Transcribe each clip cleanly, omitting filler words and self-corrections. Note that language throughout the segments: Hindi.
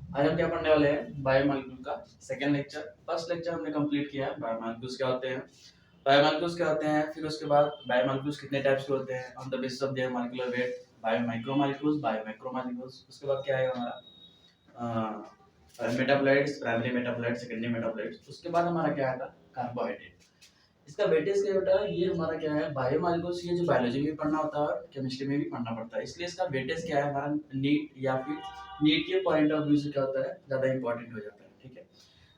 आज हम क्या पढ़ने वाले हैं, बायोमॉलिक्यूल का सेकंड लेक्चर। फर्स्ट लेक्चर हमने कंप्लीट किया है, बायोमॉलिक्यूल्स क्या होते हैं, बायोमॉलिक्यूल्स क्या होते हैं, फिर उसके बाद बायोमॉलिक्यूल्स कितने टाइप्स के होते हैं, on the basis of their molecular weight, bio micromolecules, bio macromolecules. उसके बाद क्या आएगा हमारा metabolites, primary metabolites, secondary metabolites. उसके बाद हमारा क्या आएगा, कार्बोहाइड्रेट। इसका वेटेज क्या बेटा, ये हमारा क्या है, बायोमॉलिक्यूल्स, ये जो बायोलॉजी में भी पढ़ना होता है और केमिस्ट्री में भी पढ़ना पड़ता है, इसलिए इसका वेटेज क्या है हमारा नीट या फिर नीट के पॉइंट ऑफ व्यू से क्या होता है, ज्यादा इंपॉर्टेंट हो जाता है। ठीक है,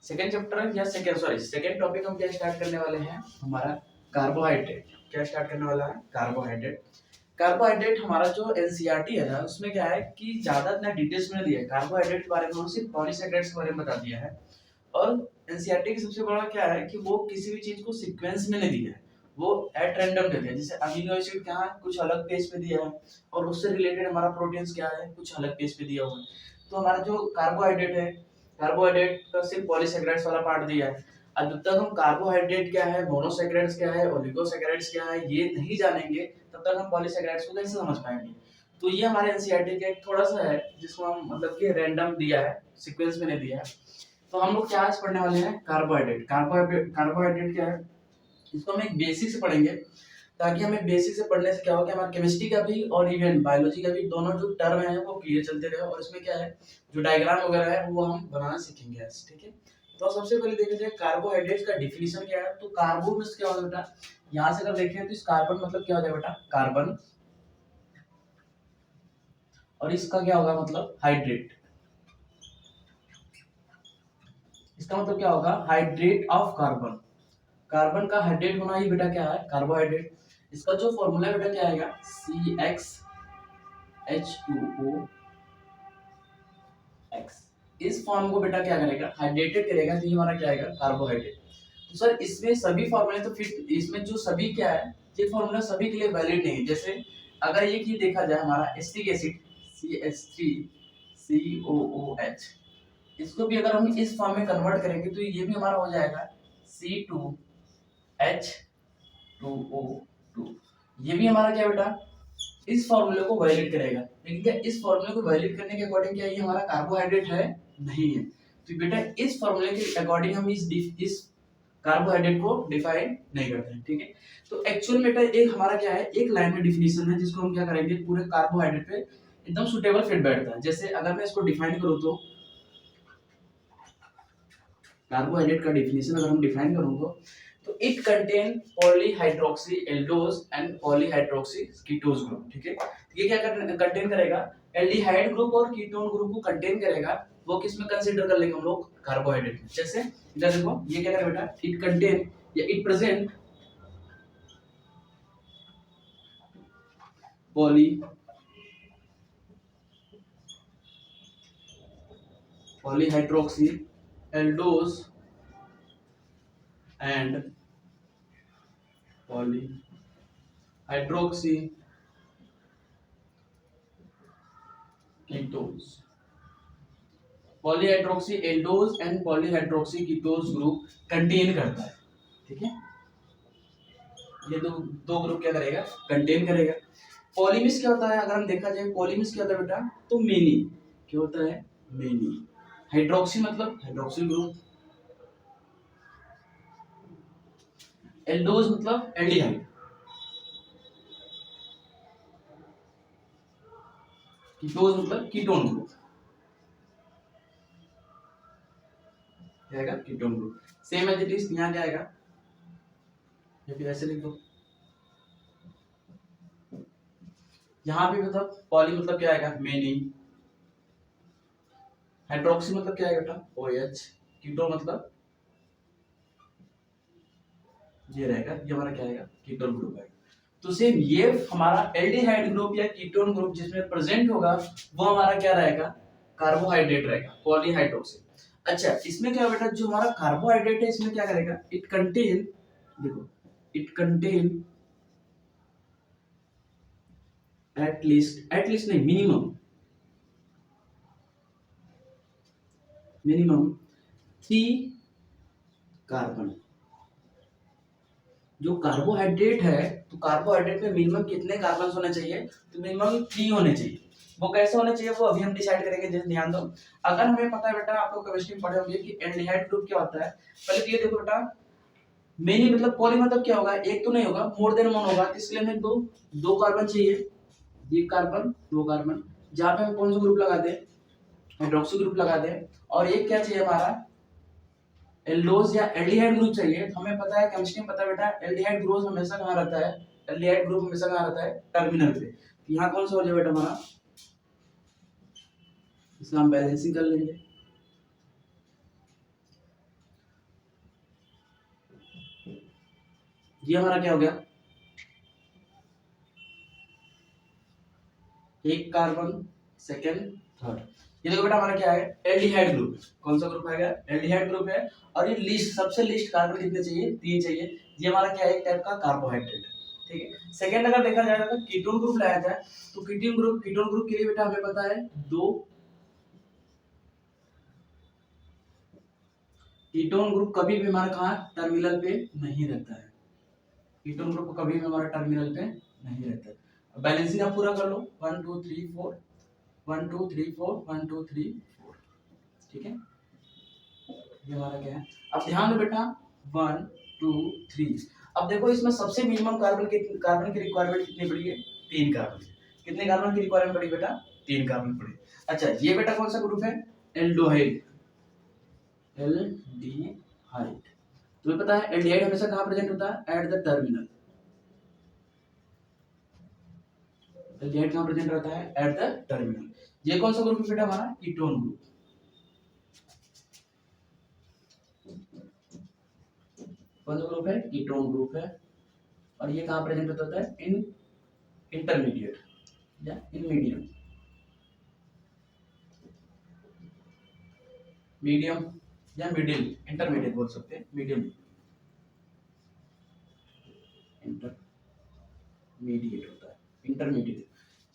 सेकंड चैप्टर या सेकंड टॉपिक हम क्या स्टार्ट करने वाले हैं, हमारा कार्बोहाइड्रेट। क्या स्टार्ट करने वाला है, कार्बोहाइड्रेट। कार्बोहाइड्रेट हमारा जो एनसीईआरटी है ना, उसमें क्या है कि ज्यादा इतना डिटेल्स में दिया है कार्बोहाइड्रेट के बारे में, सिर्फ पॉलीसैकेराइड्स के बारे में बता दिया है। और एनसीईआरटी की सबसे बड़ा क्या है कि वो किसी भी चीज को सीक्वेंस में नहीं दिया है, वो एट रैंडम देते हैं। जैसे अमीनो एसिड क्या है, कुछ अलग पेज पे दिया है, और उससे रिलेटेड हमारा प्रोटीन्स क्या है, कुछ अलग पेज पे दिया हुआ है। तो हमारा जो कार्बोहाइड्रेट है, कार्बोहाइड्रेट का सिर्फ पॉलीसैकेराइड्स वाला पार्ट दिया है। अब जब तक हम कार्बोहाइड्रेट क्या है, मोनोसैकेराइड्स क्या है, ओलिगोसैकेराइड्स क्या है, ये नहीं जानेंगे, तब तक हम पॉलीसैकेराइड्स को कैसे समझ पाएंगे। तो ये हमारे एनसीईआरटी का एक थोड़ा सा है जिसको हम मतलब कि रैंडम दिया है, सीक्वेंस में नहीं दिया है। तो हम लोग क्या आज पढ़ने वाले हैं, कार्बोहाइड्रेट। कार्बोहाइड्रेट क्या है, इसको हम एक बेसिक से पढ़ेंगे, ताकि हमें बेसिक से पढ़ने से क्या होगा, हमारा केमिस्ट्री का भी और इवन बायोलॉजी का भी दोनों जो टर्म है वो क्लियर चलते रहे, और इसमें क्या है जो डायग्राम वगैरह है वो हम बनाना सीखेंगे आज। ठीक है, तो सबसे पहले देख लीजिए कार्बोहाइड्रेट का डिफिनीशन क्या है। तो कार्बो मीन्स क्या होगा बेटा, यहाँ से अगर देखें तो इस कार्बन मतलब क्या हो जाएगा बेटा, कार्बन, और इसका क्या होगा मतलब हाइड्रेट। इसका मतलब क्या होगा, हाइड्रेट ऑफ कार्बन। कार्बन का हाइड्रेट होना ही बेटा क्या है, कार्बोहाइड्रेट। इसका जो फॉर्मूला है बेटा क्या आएगा, CxH2O X। इस फॉर्म को बेटा क्या करेगा, हाइड्रेटेड करेगा, तो ये हमारा क्या आएगा, कार्बोहाइड्रेट। तो सर इसमें सभी फॉर्मूले, तो फिर इसमें जो सभी क्या है, ये फॉर्मूला सभी के लिए वैलिड नहीं है। जैसे अगर ये की देखा जाए हमारा एसिटिक एसिड CH3COOH, इसको भी अगर हम इस फॉर्म में कन्वर्ट करेंगे तो ये भी हमारा हो जाएगा C2H2O2। ये भी हमारा क्या बेटा, इस फॉर्मूले को वायलेट करेगा। लेकिन क्या इस फॉर्मूले को वायलेट करने के अकॉर्डिंग क्या ये हमारा कार्बोहाइड्रेट है, नहीं है। तो बेटा इस फॉर्मूले के अकॉर्डिंग हम इस कार्बोहाइड्रेट को डिफाइन नहीं करते हैं। ठीक है, तो एक्चुअल में एक हमारा क्या है, एक लाइन में डिफिनीशन है जिसको हम क्या करेंगे, पूरे कार्बोहाइड्रेट पे एकदम सुटेबल फिट बैठता है। जैसे अगर मैं इसको डिफाइन करूँ तो कार्बोहाइड्रेट का डिफिनीशन अगर हम डिफाइन करूँ तो it contain polyhydroxy aldose and polyhydroxy ketose group. ठीक है, ये क्या कंटेन करेगा, एल्डिहाइड ग्रुप और कीटोन ग्रुप को कंटेन करेगा। वो किस में कंसीडर कर लेंगे हम लोग, कार्बोहाइड्रेट में। जैसे इधर देखो ये क्या करेगा बेटा, इट कंटेन या it present poly polyhydroxy aldose and polyhydroxy ketose. Polyhydroxy aldose and polyhydroxy ketose group contain करता है। ठीक है, ये दो ग्रुप क्या करेगा, कंटेन करेगा। पॉलीमिस क्या होता है, अगर हम देखा जाए पॉलीमिस क्या होता है बेटा, तो मेनी क्या होता है, मेनी। हाइड्रोक्सी मतलब हाइड्रोक्सिल ग्रुप, एल्डोज मतलब एल्डिहाइड, कीटोज मतलब कीटोन ग्रुप, क्या आएगा, ketone group. Same as it is यहाँ क्या आएगा, या फिर ऐसे लिख दो, यहाँ भी मतलब पॉली मतलब क्या आएगा, मेनी। हाइड्रोक्सी मतलब क्या आएगा बेटा, OH। कीटो मतलब ये रहेगा, ये हमारा क्या आएगा, कीटोन ग्रुप आएगा। तो सेम ये हमारा एल्डिहाइड ग्रुप या कीटोन ग्रुप जिसमें प्रेजेंट होगा वो हमारा क्या रहेगा, कार्बोहाइड्रेट रहेगा, पॉलीहाइड्रोक्सी। अच्छा इसमें क्या बेटा, जो हमारा कार्बोहाइड्रेट है इसमें क्या करेगा, इट कंटेन, देखो इट कंटेन एटलीस्ट नहीं, मिनिमम 3 कार्बन। जो कार्बोहाइड्रेट है, तो कार्बोहाइड्रेट में मिनिमम कितने कार्बन होने चाहिए, तो मिनिमम 3 होने चाहिए। वो कैसे होने चाहिए वो अभी हम डिसाइड करेंगे। जैसे ध्यान दो, अगर हमें पता है बेटा, आप लोग केमिस्ट्री में पढ़े होंगे कि एल्डिहाइड ग्रुप क्या होता है। पहले तो ये देखो बेटा, मेनी मतलब पॉली मतलब क्या होगा, एक तो नहीं होगा, मोर देन वन होगा, इसलिए हमें दो कार्बन चाहिए, एक कार्बन दो कार्बन, जहां पे हम कौन सा ग्रुप लगाते हैं, हाइड्रोक्सी ग्रुप लगाते हैं। और एक क्या चाहिए हमारा, एल्डोज या एल्डिहाइड ग्रुप चाहिए। तो हमें पता है, केमिस्ट्री में पता है बेटा, एल्डिहाइड ग्रुप हमेशा कहां रहता है, एल्डिहाइड ग्रुप हमेशा कहां रहता है, टर्मिनल पे। तो यहाँ कौन सा हो जाए बेटा हमारा, इसका हम बैलेंसिंग कर लेंगे। ये हमारा क्या हो गया, एक कार्बन सेकेंड थर्ड। ये देखो बेटा हमारा क्या है, एल्डिहाइड ग्रुप। कौन सा ग्रुप आएगा, एल्डिहाइड ग्रुप है। और ये लिस्ट, सबसे लिस्ट कार्बन कितने चाहिए, 3 चाहिए। ये हमारा क्या है, एक टाइप का कार्बोहाइड्रेट, ठीक है। सेकेंड अगर देखा जाएगा तो कीटोन ग्रुप लाया जाए, तो कीटोन ग्रुप के लिए बेटा हमें पता है दो, कीटोन ग्रुप कभी भी हमारा कहाँ टर्मिनल पे नहीं रहता है, कीटोन ग्रुप कभी भी हमारा टर्मिनल पे नहीं रहता है। बैलेंसिंग आप पूरा कर लो, 1 2 3 4 1 2 3 4 1 2 3 4, ठीक है। ये हमारा क्या है, अब ध्यान दो बेटा, 1 2 3। अब देखो इसमें सबसे मिनिमम कार्बन की रिक्वायरमेंट कितनी पड़ी है, 3 कार्बन। कितने कार्बन की रिक्वायरमेंट पड़ी बेटा, 3 कार्बन पड़ी। अच्छा ये बेटा कौन सा ग्रुप है, एल्डोहाइड, एल्डिहाइड। तुम्हें पता है एल्डिहाइड हमेशा कहां प्रेजेंट होता है, एट द टर्मिनल। एल्डिहाइड कहां प्रेजेंट रहता है, एट द टर्मिनल। ये कौन सा ग्रुप है बेटा हमारा, कीटोन ग्रुप। कौन सा ग्रुप है, कीटोन ग्रुप है। और ये कहां प्रेजेंट होता है, इन इंटरमीडिएट या इन मीडियम, मीडियम या मिडिल, इंटरमीडिएट बोल सकते हैं, मीडियम इंटरमीडिएट होता है, इंटरमीडिएट।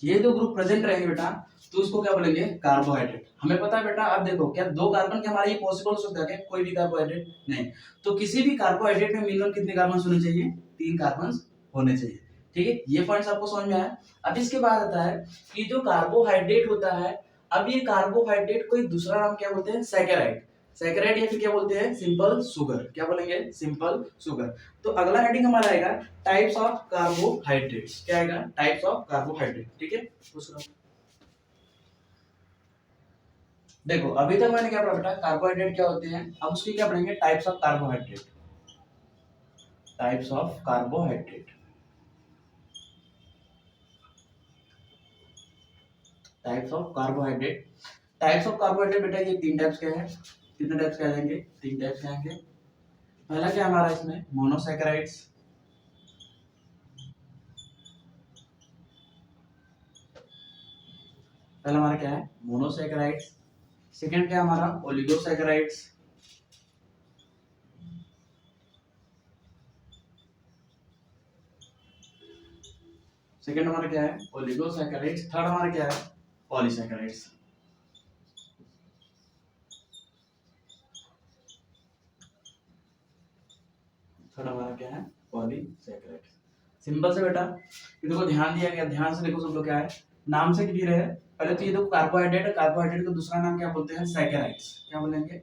ये दो ग्रुप प्रेजेंट रहेंगे बेटा, तो उसको क्या बोलेंगे, कार्बोहाइड्रेट। हमें पता है बेटा, अब देखो क्या दो कार्बन के हमारे ये पॉसिबल हो सकता है क्या, कोई भी कार्बोहाइड्रेट नहीं। तो किसी भी कार्बोहाइड्रेट में मिनिमम कितने कार्बन होने चाहिए, 3 कार्बन होने चाहिए, ठीक है। ये पॉइंट्स आपको समझ में आया। अब इसके बाद आता है कि जो कार्बोहाइड्रेट होता है, अब ये कार्बोहाइड्रेट को दूसरा नाम क्या बोलते हैं, सैकेराइड। सैकेराइड या फिर क्या बोलते हैं, सिंपल शुगर। क्या बोलेंगे, सिंपल शुगर। तो अगला हेडिंग हमारा आएगा टाइप्स ऑफ कार्बोहाइड्रेट्स। क्या आएगा, टाइप्स ऑफ कार्बोहाइड्रेट, ठीक है। दूसरा देखो, अभी तक मैंने क्या पढ़ा बेटा, कार्बोहाइड्रेट क्या होते हैं। अब उसके क्या पढ़ेंगे, types of carbohydrate, types of carbohydrate, types of carbohydrate. Types of carbohydrate बेटा ये 3 टाइप्स के हैं। कितने टाइप्स के आ जाएंगे, 3 टाइप्स के आएंगे। पहला क्या हमारा इसमें, मोनोसैकेराइड्स। पहला हमारा क्या है, मोनोसैकेराइड्स। सेकंड क्या हमारा, ओलिगोसैकेराइड्स। सेकंड हमारा क्या है, ओलिगोसैकेराइड्स। थर्ड हमारा क्या है, पॉलीसैकेराइड्स। थर्ड हमारा क्या है, पॉलीसैकेराइड्स। सिंपल से बेटा, ये देखो ध्यान दिया गया, ध्यान से देखो सब लोग, क्या है नाम से क्लियर है। पहले तो ये देखो कार्बोहाइड्रेट है, कार्बोहाइड्रेट का दूसरा नाम क्या बोलते हैं, सैकेराइड्स। क्या बोलेंगे,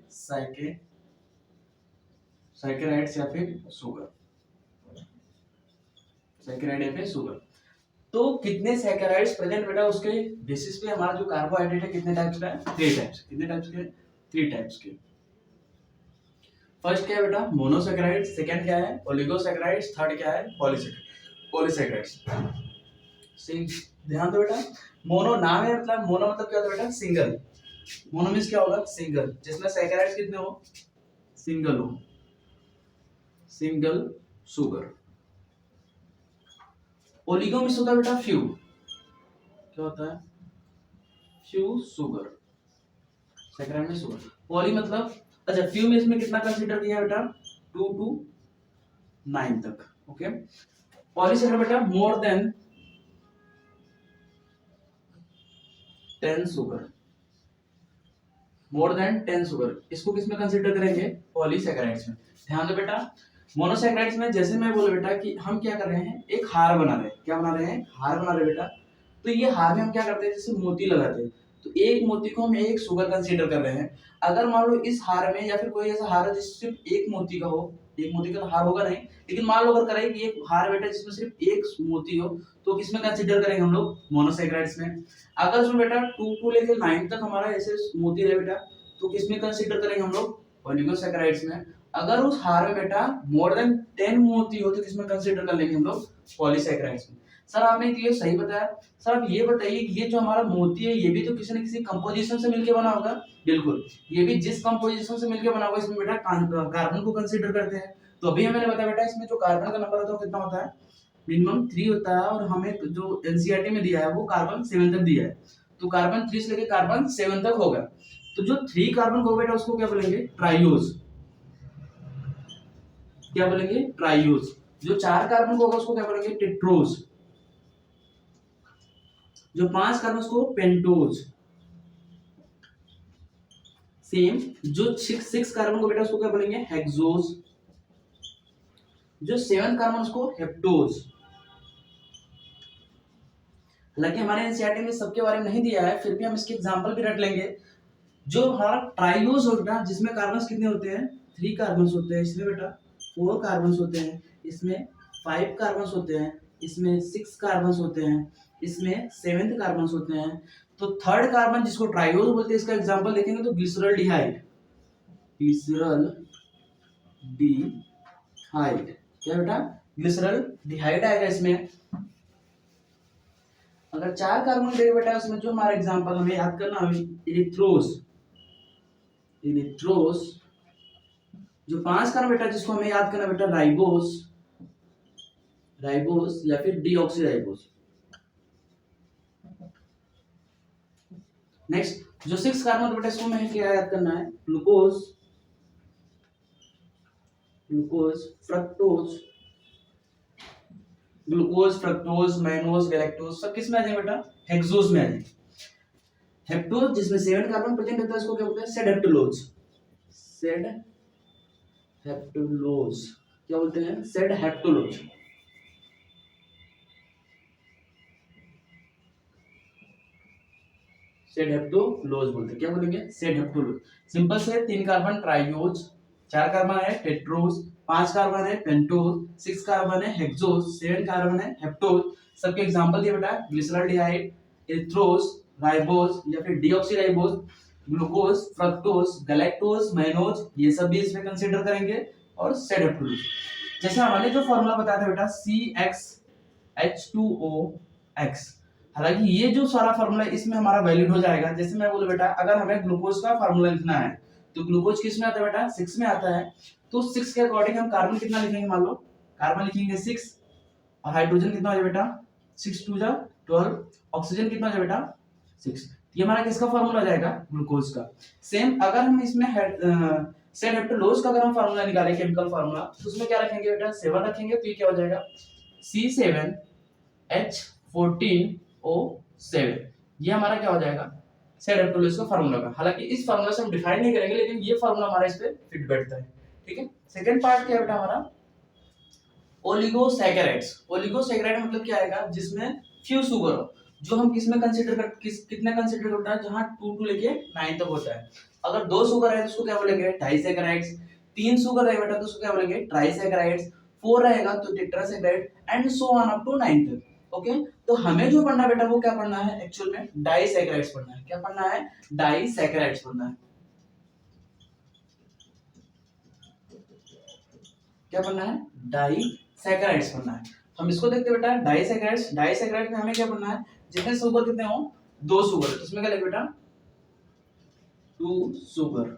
सैकेराइड्स या फिर शुगर, सैकेराइड या फिर शुगर। तो कितने सैकेराइड्स प्रेजेंट बेटा, उसके बेसिस पे हमारा जो कार्बोहाइड्रेट है कितने टाइप्स का है, 3 टाइप्स। कितने टाइप्स के, 3 टाइप्स के। फर्स्ट क्या है बेटा, मोनोसैकेराइड्स। सेकंड क्या है, ओलिगोसैकेराइड्स। थर्ड क्या है, पॉलीसैकेराइड्स। ध्यान दो बेटा, मोनो नाम है, मतलब मोनो मतलब क्या होता है बेटा, सिंगल। मोनो मींस क्या होगा, सिंगल, जिसमें सैकेराइड्स कितने हो, सिंगल हो, सिंगल शुगर। ओलिगो मींस होता है बेटा फ्यू। क्या होता है, फ्यू शुगर, सैकेराइड में शुगर। पॉली मतलब, अच्छा फ्यू में इसमें कितना कंसीडर किया बेटा, 2 to 9 तक, ओके। पॉलीसैकेराइड बेटा more than 10 sugar, more than 10 sugar, इसको किसमें कंसीडर करेंगे, पॉलीसैकेराइड्स में। ध्यान दो बेटा, मोनोसैकेराइड्स में जैसे मैं बोला बेटा कि हम क्या कर रहे हैं, एक हार बना रहे हैं। क्या बना रहे हैं, हार बना रहे हैं बेटा। तो ये हार में हम क्या करते हैं, जैसे मोती लगाते हैं, तो एक मोती को हम एक शुगर कंसीडर कर रहे हैं। अगर मान लो इस हार में या फिर कोई ऐसा हार है जिसमें सिर्फ एक मोती का हो, एक मोती का तो हार होगा नहीं, लेकिन मान लो अगर करें कि एक हार बेटा जिसमें सिर्फ एक मोती हो, तो किसमें कंसीडर करेंगे हम लोग, मोनोसैकेराइड्स में। अगर उसमें बेटा 2 टू लेके 9 तक हमारा ऐसे मोती है बेटा, तो किसमें कंसीडर करेंगे हम लोग, ओलिगोसैकेराइड्स में। अगर उस हार में बेटा मोर देन 10 मोती हो, तो किसमें कंसीडर कर लेंगे हम लोग, पॉलीसैकेराइड्स में। सर आपने ये सही बताया। सर आप ये बताइए कि ये जो हमारा मोती है ये भी तो किसी न किसी कंपोजिशन से मिलके बना होगा। बिल्कुल, ये भी जिस कंपोजिशन से मिलके बना होगा इसमें बेटा कार्बन को कंसीडर करते हैं। तो अभी हमें बताया बेटा इसमें जो कार्बन का नंबर होता है वो कितना होता है, मिनिमम 3 होता है, और हमें जो एनसीईआरटी में दिया है वो कार्बन 7 तक दिया है। तो कार्बन 3 से लेकर कार्बन 7 तक होगा। तो जो 3 कार्बन होगा बेटा उसको क्या बोलेंगे, ट्राइयूज। क्या बोलेंगे, ट्राइयूज। जो 4 कार्बन होगा उसको क्या बोलेंगे, टेट्रोज। जो 5 कार्बन उसको पेंटोज। सेम जो 6 कार्बन को बेटा उसको क्या बोलेंगे, हेक्सोज। जो 7 कार्बन उसको हेप्टोज। हालांकि हमारे एनसीईआरटी में सबके बारे में नहीं दिया है, फिर भी हम इसके एग्जांपल भी रख लेंगे। जो हमारा ट्राइयूज होगा जिसमें कार्बन कितने होते हैं, 3 कार्बन होते हैं, इसमें बेटा 4 कार्बन होते हैं, इसमें 5 कार्बन होते हैं, इसमें 6 कार्बन होते हैं, इसमें 7th कार्बन होते हैं। तो थर्ड कार्बन जिसको ट्राइयूज बोलते हैं, इसका एग्जांपल देखेंगे तो ग्लिसरॉल्डिहाइड। ग्लिसरॉल्डिहाइड क्या बेटा, ग्लिसरॉल्डिहाइड आएगा इसमें। अगर 4 कार्बन देगा बेटा उसमें जो हमारा एग्जांपल हमें याद करना है, इरिथ्रोज। इरिथ्रोज। जो 5 कार्बन बेटा जिसको हमें याद करना बेटा, राइबोस। राइबोस या फिर डीऑक्सीराइबोस। नेक्स्ट जो 6 कार्बन बेटा इसको हमें क्या याद करना है, glucose. Glucose, fructose. Glucose, fructose, mannose, galactose सब किस में आ जाए बेटा, हेक्सोज में आ जाए। हेप्टोज जिसमें 7 कार्बन प्रेजेंट होता है उसको क्या बोलते हैं, सेड हेप्टुलोज। सेड हेप्टुलोज क्या बोलते हैं, सेड हेप्टुलोज। सेड हेप्टुलोज बोलते हैं, क्या बोलेंगे, सेड हेप्टुलोज। सिंपल से 3 कार्बन ट्राइयूज, 4 कार्बन है टेट्रोज, 5 कार्बन है पेंटोज, 6 कार्बन है हेक्सोज, 7 कार्बन है हेप्टोज। सबके एग्जांपल दिए बेटा, ग्लिसरॉल्डिहाइड, इरिथ्रोज, राइबोज या फिर deoxyribose, glucose, fructose, galactose, mannose, ये सब भी इसमें कंसीडर करेंगे, और सेड हेप्टुलोज। जैसे हमने जो फॉर्मूला बताया था बेटा CxH2OX, हालांकि ये जो सारा फार्मूला इसमें हमारा वैलिड हो जाएगा। जैसे मैं बोलूं बेटा अगर हमें ग्लूकोज का फार्मूला लिखना है तो ग्लूकोज किस में आता है बेटा, 6 में आता है। तो 6 के अकॉर्डिंग हम कार्बन कितना लिखेंगे, मान लो कार्बन लिखेंगे 6, और हाइड्रोजन कितना हो जाए बेटा, 6 2 जा 12, ऑक्सीजन कितना हो जाए बेटा 6। ये हमारा किसका फार्मूला आ जाएगा, ग्लूकोज का। सेम अगर हम इसमें सेड हेप्टुलोज का अगर हम फार्मूला निकालें, केमिकल फार्मूला, तो उसमें क्या रखेंगे बेटा, 7 रखेंगे, तो ये क्या हो जाएगा, C7H14O7। ये हमारा क्या हो जाएगा, सेड हेप्टुलोज का फार्मूला का। हालांकि इस फार्मूला से हम डिफाइन नहीं करेंगे, लेकिन ये फार्मूला हमारा इस पे फिट बैठता है। ठीक है। सेकंड पार्ट क्या है बेटा हमारा, ओलिगोसैकेराइड्स। ओलिगोसैकेराइड मतलब क्या आएगा, जिसमें फ्यू शुगर हो। जो हम किसमें कंसीडर कर कितने कंसीडर होता है, जहां 2 टू लेके 9 तक होता है। अगर 2 शुगर है तो उसको क्या बोलेंगे, डाइसैकेराइड्स। 3 शुगर रहेगा बेटा तो उसको क्या बोलेंगे, ट्राइसैकेराइड्स। 4 रहेगा तो tetrasaccharide, and so on up to 9 तक। ओके, तो हमें जो पढ़ना बेटा वो क्या पढ़ना है, एक्चुअल में डाइसैकेराइड्स पढ़ना है। क्या पढ़ना है, डाइसैकेराइड्स पढ़ना है। क्या पढ़ना है, डाइसैकेराइड्स पढ़ना है। हम इसको देखते हैं बेटा, डाइसैकेराइड्स। डाइसैकेराइड में हमें क्या पढ़ना है, जितने शुगर कितने हो, 2 शुगर, तो इसमें क्या लिखे बेटा, 2 शुगर।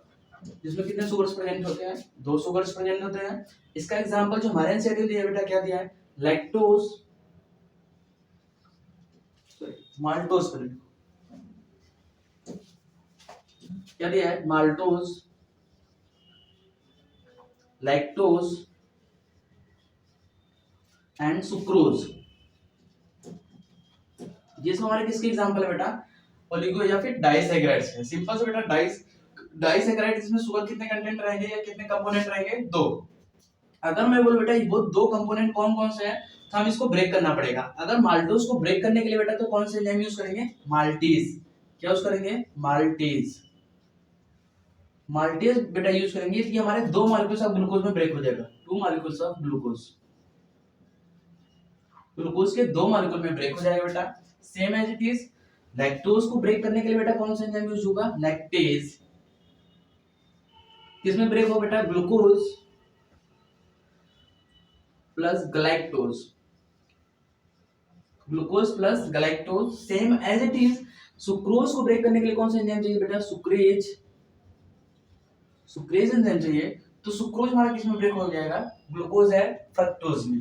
जिसमें कितने शुगर्स प्रेजेंट होते हैं, 2 शुगर्स प्रेजेंट होते हैं। इसका एग्जांपल जो हमारे एनसीईआरटी दिया है बेटा, क्या दिया है, लैक्टोज, माल्टोज, क्या दिया है, माल्टोज, लैक्टोज एंड सुक्रोज। ये सब हमारे किसके एग्जांपल है बेटा, ओलिगो या फिर डाइसैकेराइड्स है। सिंपल से बेटा डाइसैकेराइड इसमें शुगर कितने कंटेंट रहेंगे या कितने कंपोनेंट रहेंगे, 2। अगर मैं बोलूं बेटा वो 2 कंपोनेंट कौन कौन से हैं, तो हम इसको ब्रेक करना पड़ेगा। अगर माल्टोज को ब्रेक करने के लिए बेटा तो कौन से एंजाइम यूज करेंगे, माल्टेज। क्या यूज करेंगे, माल्टेज। माल्टेज बेटा यूज करेंगे कि हमारे 2 मॉलिक्यूल्स ऑफ ग्लूकोज में ब्रेक हो जाएगा, 2 मॉलिक्यूल्स ऑफ ग्लूकोज, ग्लूकोज के 2 मॉलिक्यूल में ब्रेक हो जाएगा बेटा। Same as it is lactose को ब्रेक करने के लिए बेटा कौन सा एंजाइम यूज होगा, लैक्टेज। किसमें ब्रेक हो बेटा, glucose plus galactose, glucose plus galactose. Same as it is sucrose को ब्रेक करने के लिए कौन सा एंजाइम चाहिए बेटा, सुक्रेज, सुक्रेज एंजाइम चाहिए। तो सुक्रोज हमारा किसमें ब्रेक हो जाएगा, ग्लूकोज है फ्रक्टोज में।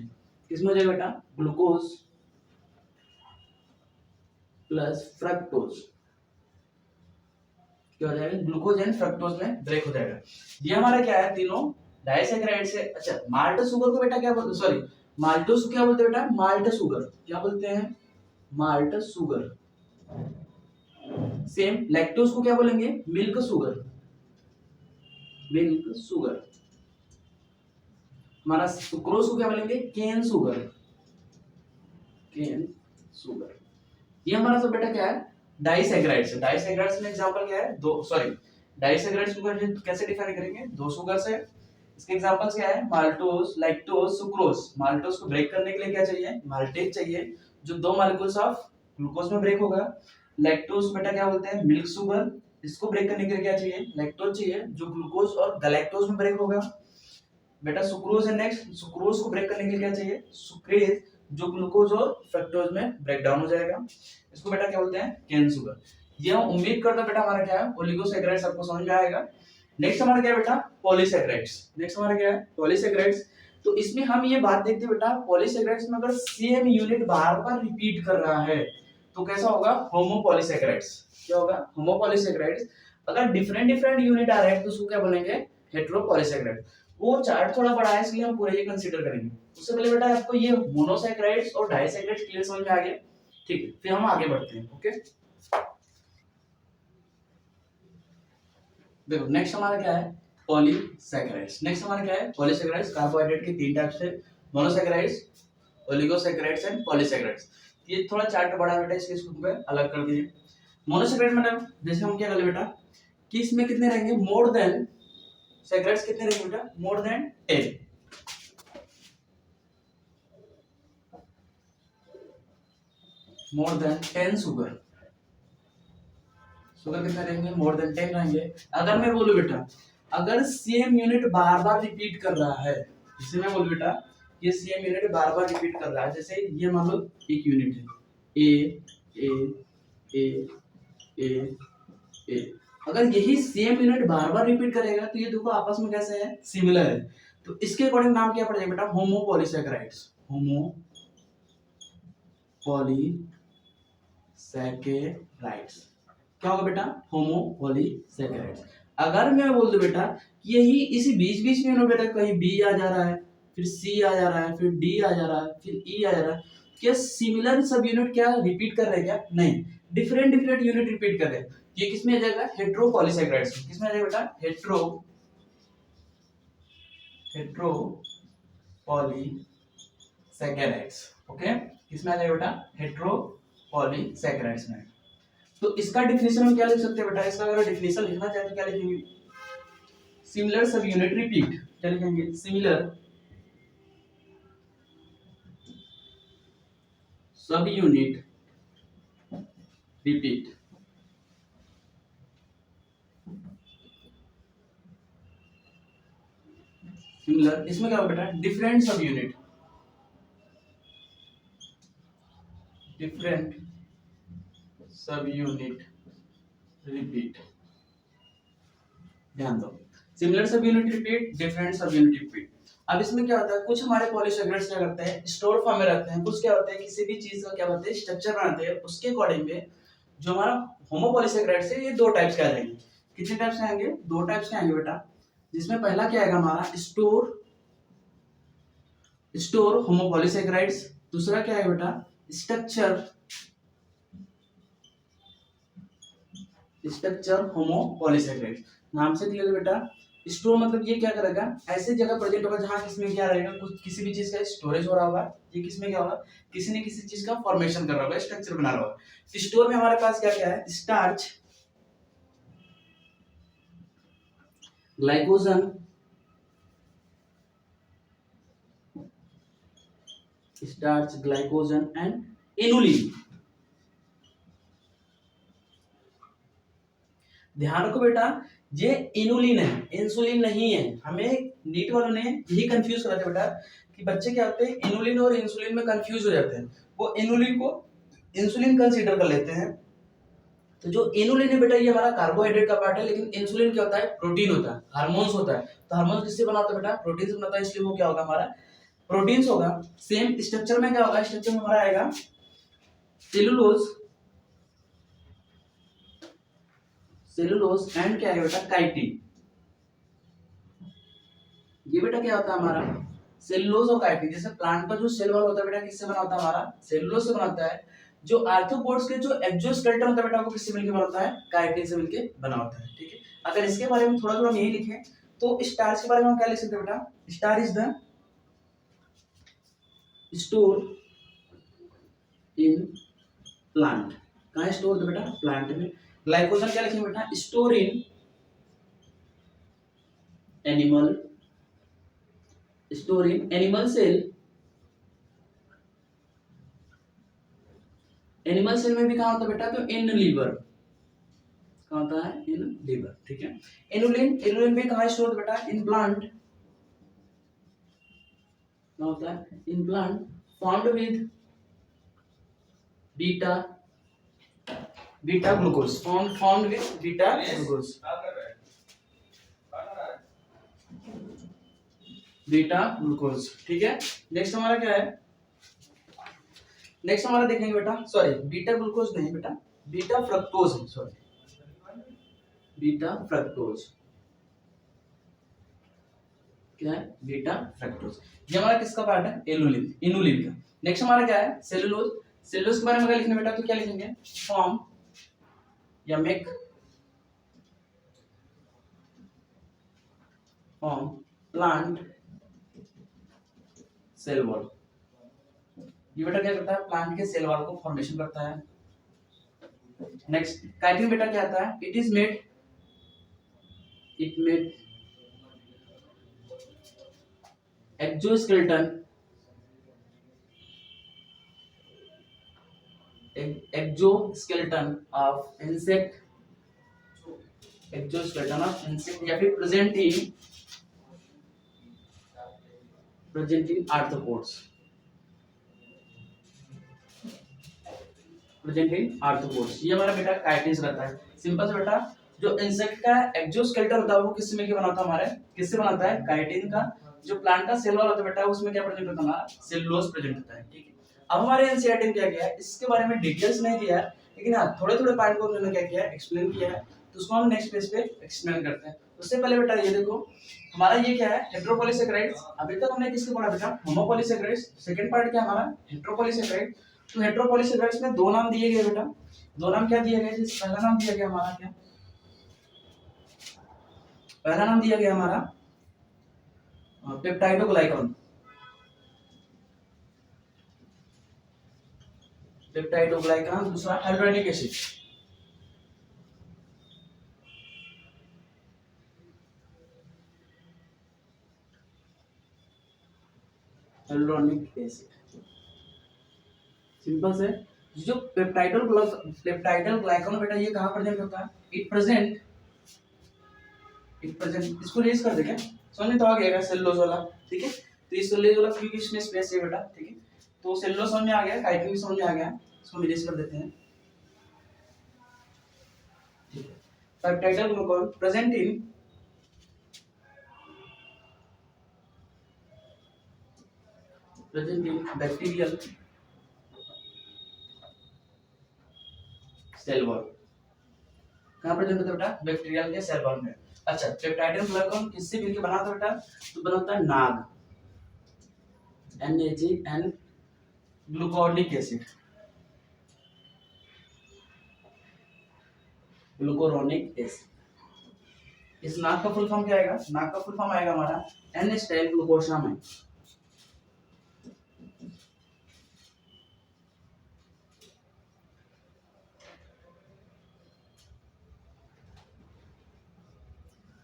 किसमें हो जाएगा बेटा, ग्लूकोज प्लस फ्रक्टोज, क्या हो जाएगा, ग्लूकोज एंड फ्रक्टोज में ब्रेक हो जाएगा। ये हमारा क्या है, तीनों डाइसैकेराइड से। अच्छा, माल्ट शुगर को बेटा क्या बोलते, सॉरी माल्टोज को क्या बोलते हैं बेटा, माल्ट शुगर। क्या बोलते हैं, माल्ट शुगर। सेम लैक्टोज को क्या बोलेंगे, मिल्क शुगर, मिल्क शुगर। हमारा सुक्रोज को क्या बोलेंगे, केन शुगर, केन शुगर। ये हमारा सब बेटा क्या है, डाइसैकेराइड्स। डाइसैकेराइड्स में एग्जांपल क्या है, दो, सॉरी डाइसैकेराइड्स को कैसे डिफाइन करेंगे, 2 शुगर से। इसके एग्जांपल्स क्या है, माल्टोज, लैक्टोज, सुक्रोज। माल्टोज को ब्रेक करने के लिए क्या चाहिए, माल्टेज चाहिए, जो 2 मॉलिक्यूल्स ऑफ ग्लूकोज में ब्रेक होगा। लैक्टोज बेटा क्या बोलते हैं, मिल्क शुगर। इसको ब्रेक करने के लिए क्या चाहिए, लैक्टोज चाहिए, जो ग्लूकोज और गैलेक्टोज में ब्रेक होगा। बेटा सुक्रोज है नेक्स्ट, सुक्रोज को ब्रेक करने के लिए क्या चाहिए, सुक्रेज, जो ग्लूकोज और फ्रक्टोज में ब्रेक डाउन हो जाएगा। इसको बेटा क्या बोलते हैं, केन शुगर। ये हम उम्मीद करते हैं बेटा हमारा क्या है, ओलिगोसैकेराइड्स आपको समझ में आएगा। नेक्स्ट हमारा क्या है बेटा, पॉलीसैकेराइड्स। नेक्स्ट हमारा क्या है, पॉलीसैकेराइड्स। तो इसमें हम ये बात देखते हैं बेटा, पॉलीसैकेराइड्स में अगर सेम यूनिट बार बार रिपीट कर रहा है तो कैसा होगा, होमोपॉलीसैकेराइड्स। क्या होगा, होमोपॉलीसैकेराइड्स। अगर डिफरेंट डिफरेंट यूनिट आ रहे हैं तो उसको क्या बोलेंगे, हेटेरोपॉलीसैकेराइड। वो चार्ट थोड़ा बड़ा है इसलिए हम पूरा ये कंसीडर करेंगे। उससे पहले बेटा आपको ये मोनोसैकेराइड्स और डाइसैकेराइड्स क्लियर समझ में आ गया, ठीक है। फिर हम आगे बढ़ते हैं, ओके। देखो नेक्स्ट हमारा क्या है, पॉलीसैकेराइड्स। नेक्स्ट हमारा क्या है, पॉलीसैकेराइड्स। कार्बोहाइड्रेट के 3 टाइप्स है, मोनोसैकेराइड्स, ओलिगोसैकेराइड्स एंड पॉलीसैकेराइड्स। ये थोड़ा चार्ट बड़ा बेटा, इसलिए इसको अलग कर दिए। मोनोसैकेराइड मतलब जैसे हम क्या कर ले बेटा, कि इसमें कितने रहेंगे, मोर देन सैकेराइड्स कितने रहेंगे बेटा, more than 10। More than 10 sugar, sugar कितने रहेंगे, मोर देन 10 रहेंगे। अगर मैं बोलूं बेटा, अगर सेम यूनिट बार बार रिपीट कर रहा है, जैसे मैं बोलूं बेटा ये सेम यूनिट बार बार रिपीट कर रहा है, जैसे ये मान लो एक यूनिट है ए ए ए ए ए, अगर यही सेम यूनिट बार बार रिपीट करेगा तो ये देखो आपस में कैसे है, सिमिलर है। तो इसके अकॉर्डिंग नाम क्या पड़ जाएगा बेटा, होमोपॉलीसैकेराइड्स। होमोपॉलीसैकेराइड्स क्या होगा बेटा, होमोपॉलीसैकेराइड्स। अगर मैं बोल दूं बेटा यही इसी बीच बीच में बेटा कहीं बी आ जा रहा है, फिर सी आ जा रहा है, फिर डी आ जा रहा है, फिर ई आ जा रहा है, क्या सिमिलर सब यूनिट क्या रिपीट कर रहे हैं क्या, नहीं, डिफरेंट डिफरेंट यूनिट रिपीट कर रहे हैं। ये किसमें आ जाएगा, हेटेरोपॉलीसैकेराइड्स। किसमें आ जाएगा बेटा, हेटेरोपॉलीसैकेराइड्स। ओके, किसमें आ जाएगा बेटा, हेटेरोपॉलीसैकेराइड्स में। तो इसका डिफिनेशन हम क्या लिख सकते हैं बेटा, इसका अगर डिफिनेशन लिखना चाहे तो क्या लिखेंगे, सिमिलर सब यूनिट रिपीट। क्या लिखेंगे, सिमिलर सब यूनिट रिपीट। सिमिलर, इसमें क्या होगा बेटा, डिफरेंट सब यूनिट, डिफरेंट सब यूनिट रिपीट। ध्यान दो, सिमिलर सब यूनिट रिपीट, डिफरेंट सब यूनिट रिपीट। अब इसमें क्या होता है, कुछ हमारे पॉलीसैकेराइड्स क्या करते हैं, स्टोर फॉर्म में रखते हैं, कुछ क्या होते हैं किसी भी चीज का क्या बोलते हैं, स्ट्रक्चर बनाते हैं। उसके अकॉर्डिंग में जो हमारा होमोपॉलीसैकेराइड्स है, ये 2 टाइप्स के आ जाएंगे। कितने टाइप्स के आएंगे, 2 टाइप्स के आएंगे बेटा। जिसमें पहला क्या आएगा हमारा, स्टोर होमोपॉलीसैकेराइड्स। दूसरा क्या है बेटा, स्ट्रक्चर होमोपॉलीसैकेराइड्स। नाम से क्लियर है बेटा, स्टोर मतलब ये क्या करेगा, ऐसी जगह प्रेजेंट होगा जहां किसमें क्या रहेगा, कुछ किसी भी चीज का स्टोरेज हो रहा होगा, ये किसमें क्या होगा, किसी ने किसी चीज का फॉर्मेशन कर रहा होगा, स्ट्रक्चर बना रहा होगा। स्टोर में हमारे पास क्या क्या है, starch, glycogen, starch, glycogen and inulin. ध्यान रखो बेटा, ये इनुलिन है, इंसुलिन नहीं है। हमें नीट वालों ने यही कंफ्यूज करा था बेटा कि बच्चे क्या होते हैं, इनुलिन और इंसुलिन में कंफ्यूज हो जाते हैं। वो इनुलिन को इंसुलिन कंसीडर कर लेते हैं। तो जो इनुलिन है बेटा, ये हमारा कार्बोहाइड्रेट का पार्ट है, लेकिन इंसुलिन क्या होता है, प्रोटीन होता है, हार्मोन्स होता है। तो हार्मोन्स किससे बना होता है बेटा, प्रोटीन से बनता है, इसलिए वो क्या होगा, हमारा प्रोटीन्स होगा। सेम स्ट्रक्चर में क्या होगा, स्ट्रक्चर में हमारा आएगा सेलुलोज, सेलुलोज एंड क्या है बेटा, काइटिन। ये बेटा क्या होता है हमारा, सेलुलोज और काइटिन। जैसे प्लांट का जो सेल वॉल होता है बेटा, किससे बना होता है, हमारा सेलुलोज से बनाता है। जो आर्थ्रोपोड्स के जो एक्सोस्केलेटन होता है बेटा, वो किससे मिलकर बना होता है, काइटिन से मिलकर बना होता है। ठीक है, अगर इसके बारे में थोड़ा थोड़ा यही लिखें तो स्टार्च के बारे में हम क्या लिख सकते हैं बेटा, starch is the store in plant. कहाँ स्टोर होता है बेटा, प्लांट में। ग्लाइकोजन क्या लिखेंगे बेटा, store in animal, store in animal cell. Animal cell में भी कहा होता है बेटा, तो इन लीवर, कहा होता है, इन लीवर। ठीक है, इनुलिन, इनुलिन भी कहाँ स्टोर होता है बेटा, इन प्लांट, क्या होता है, in plant, formed with beta, beta glucose, formed with beta glucose, beta glucose. ठीक है, नेक्स्ट हमारा क्या है, नेक्स्ट हमारा देखेंगे बेटा, सॉरी बीटा ग्लूकोज नहीं बेटा, बीटा फ्रक्टोज है, सॉरी बीटा फ्रक्टोज, क्या है, बीटा फ्रक्टोज। ये हमारा किसका पार्ट है, इनुलिन, इनुलिन का। नेक्स्ट हमारा क्या है, सेलुलोज। सेलुलोज के बारे में अगर लिखना बेटा तो क्या लिखेंगे, फॉर्म या make, form plant cell wall. ये बेटा क्या करता है, प्लांट के सेल वॉल को फॉर्मेशन करता है। नेक्स्ट काइटिन बेटा क्या आता है, it is made, it made exoskeleton, exoskeleton of insect, exoskeleton of insect, या फिर present in arthropods, present in arthropods. ये हमारा बेटा काइटिन रहता है। सिंपल से बेटा, जो इंसेक्ट का एक्सोस्केलेटन होता है वो किससे मिलकर बनाता है, हमारे किससे बनाता है, काइटिन का। जो प्लांट का सेल वॉल होता है बेटा, उसमें क्या प्रेजेंट होता है, हमारा सेलुलोज प्रेजेंट होता है। ठीक है, अब हमारे एनसीईआरटी में क्या किया है, इसके बारे में डिटेल्स नहीं दिया है, लेकिन हाँ थोड़े थोड़े पॉइंट को उन्होंने क्या किया है, एक्सप्लेन किया है। तो उसको हम नेक्स्ट पेज पे एक्सप्लेन करते हैं। उससे पहले बेटा ये देखो, हमारा ये क्या है, हेटेरोपॉलीसैकेराइड्स। अभी तक हमने किसके पढ़ा बेटा, होमोपॉलीसैकेराइड्स। सेकंड पार्ट क्या हमारा, हेटेरोपॉलीसैकेराइड। तो हेटेरोपॉलीसैकेराइड्स में दो नाम दिए गए बेटा, दो नाम क्या दिए गए, पहला नाम दिया गया हमारा क्या, पहला नाम दिया गया हमारा पेप्टाइडोग्लाइकॉन, पेप्टाइडोग्लाइकॉन। दूसरा hydronic acid, hydronic acid. Simple से, जो पेप्टाइडल ग्लाइकॉन बेटा, ये कहाँ प्रेजेंट होता है, इट प्रेजेंट, इट प्रेजेंट। इसको रेज कर दे क्या, समझ तो आ गया सेलुलोज वाला। ठीक है, तो ये सेलुलोज वाला क्योंकि इसमें स्पेस है बेटा। ठीक है, तो सेलुलोज समझ में आ गया, काइटिन भी समझ में आ गया, इसको रेज कर देते हैं। ठीक है, peptidoglycan present in, present in bacterial cell wall. कहाँ प्रेजेंट होता है बेटा, बैक्टीरियल के सेल वॉल में। अच्छा, पेप्टाइडल ग्लाइकॉन किससे मिलकर बना था बेटा, तो बनाता है नाग, NaCN, gluconic acid, glucuronic acid. इस नाक का फुल फॉर्म क्या आएगा? नाक का फुल फॉर्म आएगा हमारा एन स्टाइल ग्लूकोसामाइन।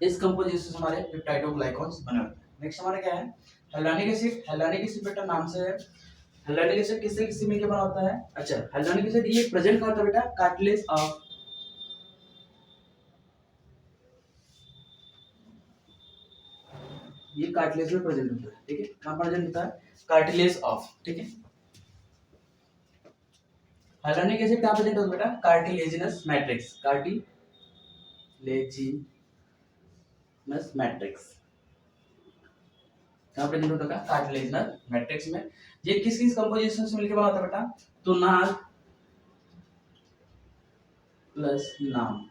इस कंपोजिशन से हमारे पेप्टाइडोग्लाइकॉन्स बने होते हैं। नेक्स्ट हमारा क्या है? Hyaluronic acid. हेलानिक एसिड बेटा नाम से है। हेलानिक एसिड किससे किससे मिलकर बना होता है? अच्छा, हेलानिक एसिड ये प्रेजेंट कहाँ होता है बेटा? कार्टिलेज ऑफ, ये कार्टिलेज में प्रेजेंट होता है। ठीक है, कहाँ प्रेजेंट होता है? Cartilage of. ठीक है, हेलानिक एसिड कहाँ प्रेजेंट होता है बेटा? Cartilaginous matrix. कार्टिलेजिनस मैट्रिक्स कहाँ प्रेजेंट होता है? कार्टिलेजिनस मैट्रिक्स में। ये किस किस कंपोजिशन से मिलकर बना होता है बेटा? तो नाक प्लस नाम।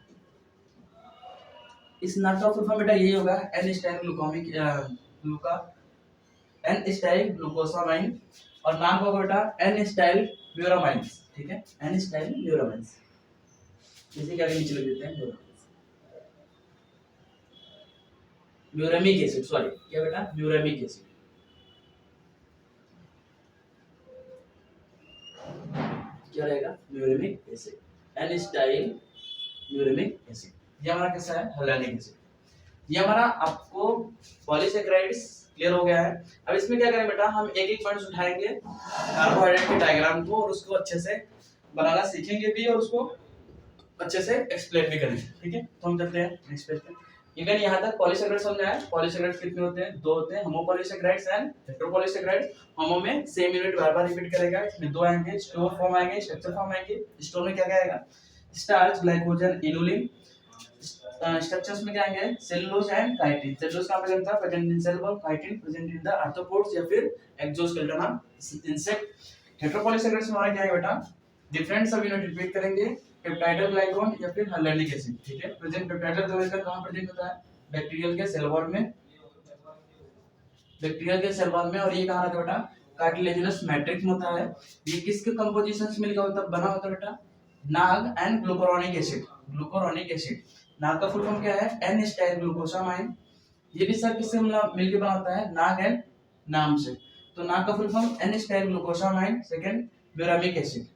इस नाक का फुल फॉर्म बेटा यही होगा एन स्टाइल ग्लूकोमिक ग्लूका एन स्टाइल ग्लूकोसामाइन, और नाम होगा बेटा एन स्टाइल म्यूरामाइन्स। ठीक है, एन स्टाइल म्यूरामाइन्स, इसी के आगे नीचे लिख देते हैं म्यूरामाइन्स। म्यूरामिक एसिड, सॉरी क्या बेटा? Muramic acid. क्या रहेगा? Muramic acid, N acetyl muramic acid. ये हमारा कैसा है? Hyaluronic acid. ये हमारा आपको पॉलीसेकेराइड्स क्लियर हो गया है। अब इसमें क्या करें बेटा? हम एक एक पॉइंट्स उठाएंगे कार्बोहाइड्रेट के डायग्राम को, और उसको अच्छे से बनाना सीखेंगे भी, और उसको अच्छे से एक्सप्लेन भी करेंगे। ठीक है, तो हम चलते हैं नेक्स्ट पेज पे। इवन यहाँ तक पॉलीसेकेराइड समझ आया? पॉलीसेकेराइड्स कितने होते हैं? दो होते हैं, होमोपॉलीसेकेराइड्स एंड हेटेरोपॉलीसेकेराइड्स। होमो में सेम यूनिट बार-बार रिपीट करेगा, इसमें दो आएंगे, स्टोर फॉर्म आएंगे, स्ट्रक्चर फॉर्म आएंगे। स्टोर में क्या क्या आएगा? Starch, glycogen, inulin. स्ट्रक्चर्स में क्या आएंगे? Cellulose and chitin. सेलुलोज कहां प्रेजेंट था? Present in cell wall. Chitin present in the arthropods या फिर एक्सोस्केलेटन ऑफ इंसेक्ट। हेटेरोपॉलीसेकेराइड्स में हमारा क्या है बेटा? डिफरेंट सब यूनिट रिपीट करेंगे, पेप्टाइडल ग्लाइकॉन या फिर हेलानिक एसिड। ठीक है, प्रेजेंट पेप्टाइडल ग्लाइकॉन कहां प्रेजेंट होता है? बैक्टीरियल के सेल वॉल में, बैक्टीरियल के सेल वॉल में। और ये कहां रहता है बेटा? कार्टिलेजिनस मैट्रिक्स में होता है। ये किसके कंपोजिशन से मिलकर होता बना होता है बेटा? NAG and glucuronic acid. Glucuronic acid, NAG का फुल फॉर्म क्या है? N acetyl glucosamine. ये भी सर किससे मिलकर बना होता है? नाग एंड नाम से। तो नाग का full form N acetyl glucosamine, second muramic acid,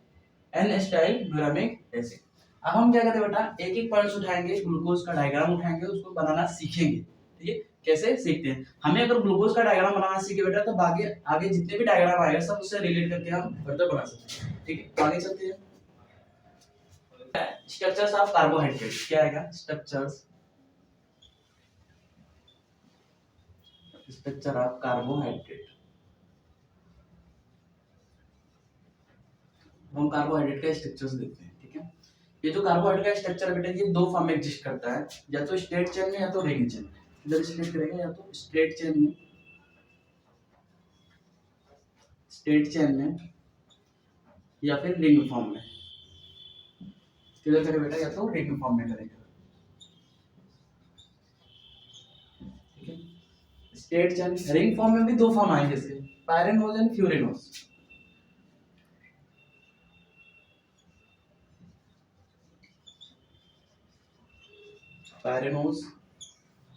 N acetyl muramic acid. अब हम क्या करते हैं बेटा? एक एक पॉइंट्स उठाएंगे, ग्लूकोज का डायग्राम उठाएंगे, उसको बनाना सीखेंगे। ठीक है, कैसे सीखते हैं? हमें अगर ग्लूकोज का डायग्राम बनाना सीखे बेटा, तो आगे आगे जितने भी डायग्राम आएगा सब उससे रिलेट करके हम फर्दर बना सकते हैं। ठीक है, तो आगे चलते हैं। स्ट्रक्चर्स ऑफ कार्बोहाइड्रेट क्या आएगा? Structure of carbohydrate. हम कार्बोहाइड्रेट का स्ट्रक्चर्स देखते हैं। ठीक है, ये जो कार्बोहाइड्रेट का स्ट्रक्चर बेटा, ये दो फॉर्म में एग्जिस्ट करता है, या तो स्ट्रेट चेन में या तो रिंग चेन में। इधर स्ट्रेट करेगा, या तो स्ट्रेट चेन में, या फिर रिंग फॉर्म में। किधर करेगा बेटा? या तो रिंग फॉर्म में करेगा। ठीक है, स्ट्रेट चेन, रिंग फॉर्म में भी दो फॉर्म आएंगे इसके, पायरेनोज एंड फ्यूरिनोज। पायरेनोज,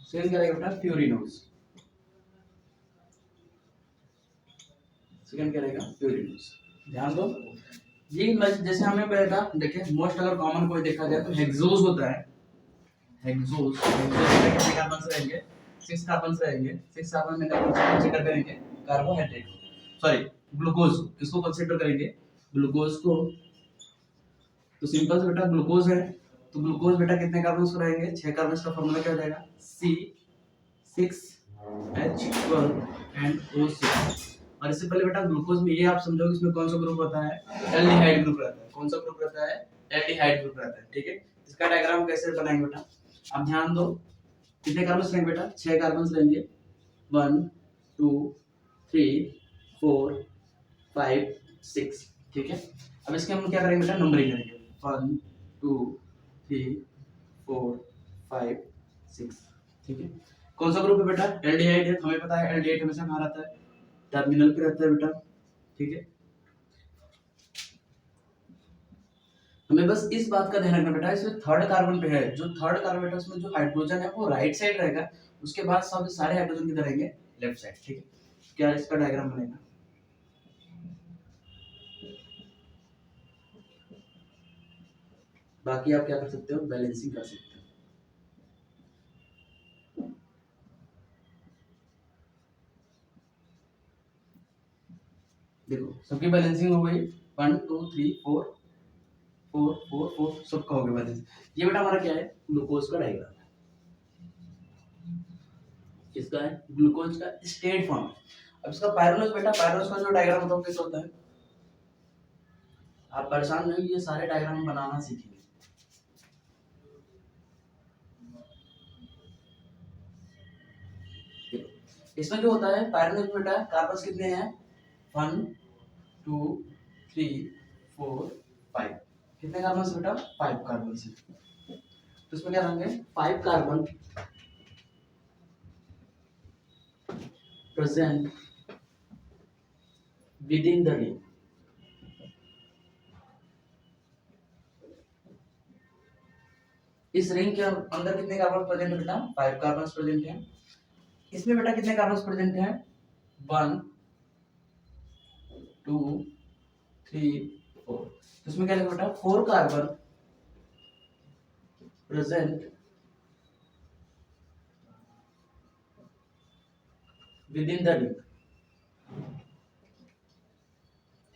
सेकेंड करेगा बेटा फ्यूरिनोज, सेकेंड करेगा फ्यूरिनोज। ध्यान दो, ये जैसे हमें बेटा देखिए, मोस्ट अगर कॉमन कोई देखा जाए तो हेक्सोज होता है। हेक्सोज कितने कार्बन्स रहेंगे? 6 कार्बन्स रहेंगे। 6 कार्बन में कंसीडर करेंगे कार्बोहाइड्रेट, सॉरी ग्लूकोज। किसको कंसीडर करेंगे? ग्लूकोज को। तो सिंपल से बेटा ग्लूकोज है, तो ग्लूकोज बेटा कितने कार्बन्स रहेंगे? 6 कार्बन्स का फॉर्मूला क्या हो जाएगा? C6H12 and O6। और इससे पहले बेटा ग्लूकोज में ये आप समझो इसमें कौन सा ग्रुप होता है? एल्डिहाइड ग्रुप रहता है। कौन सा ग्रुप रहता है? एल्डिहाइड ग्रुप रहता है। ठीक है, इसका डायग्राम कैसे बनाएंगे बेटा? अब ध्यान दो, कितने कार्बन्स लेंगे बेटा? 6 कार्बन्स लेंगे, 1 2 3 4 5 6। ठीक है, अब इसके हम क्या करेंगे बेटा? नंबरिंग करेंगे, 1 2 3 4 5 6। ठीक है, कौन सा ग्रुप है बेटा? एल्डिहाइड है। हमें पता है एल्डिहाइड हमेशा कहाँ रहता है? टर्मिनल पे रहता है बेटा। ठीक है, हमें बस इस बात का ध्यान रखना बेटा, इसमें थर्ड कार्बन पे है, जो थर्ड कार्बन है उसमें जो हाइड्रोजन है वो राइट साइड रहेगा, उसके बाद सब सारे हाइड्रोजन किधर रहेंगे, लेफ्ट साइड। ठीक है, क्या इसका डायग्राम बनेगा। बाकी आप क्या कर सकते हो, बैलेंसिंग कर सकते हो। देखो सबकी बैलेंसिंग हो गई, 1 2 3 4 4 4 4 सबका हो गया बैलेंस। ये बेटा हमारा क्या है, ग्लूकोज का डायग्राम है। किसका है, ग्लूकोज का स्टेट फॉर्म। अब इसका पायरोनोज बेटा, पायरोनोज का जो डायग्राम होता है कैसे होता है, आप परेशान नहीं, ये सारे डायग्राम बनाना सीखेंगे। इसमें जो होता है पायरोनोज बेटा, कार्बन कितने हैं, 1 2 3 4 5, कितने कार्बन बेटा, 5 कार्बन से। तो इसमें क्या रहेंगे, 5 carbon present with in the ring. इस रिंग के अंदर कितने कार्बन प्रेजेंट है बेटा, 5 कार्बन प्रेजेंट है। इसमें बेटा कितने कार्बन प्रेजेंट है, 1 2 3 4। तो इसमें क्या लिखा बेटा, 4 carbon present with in the ring.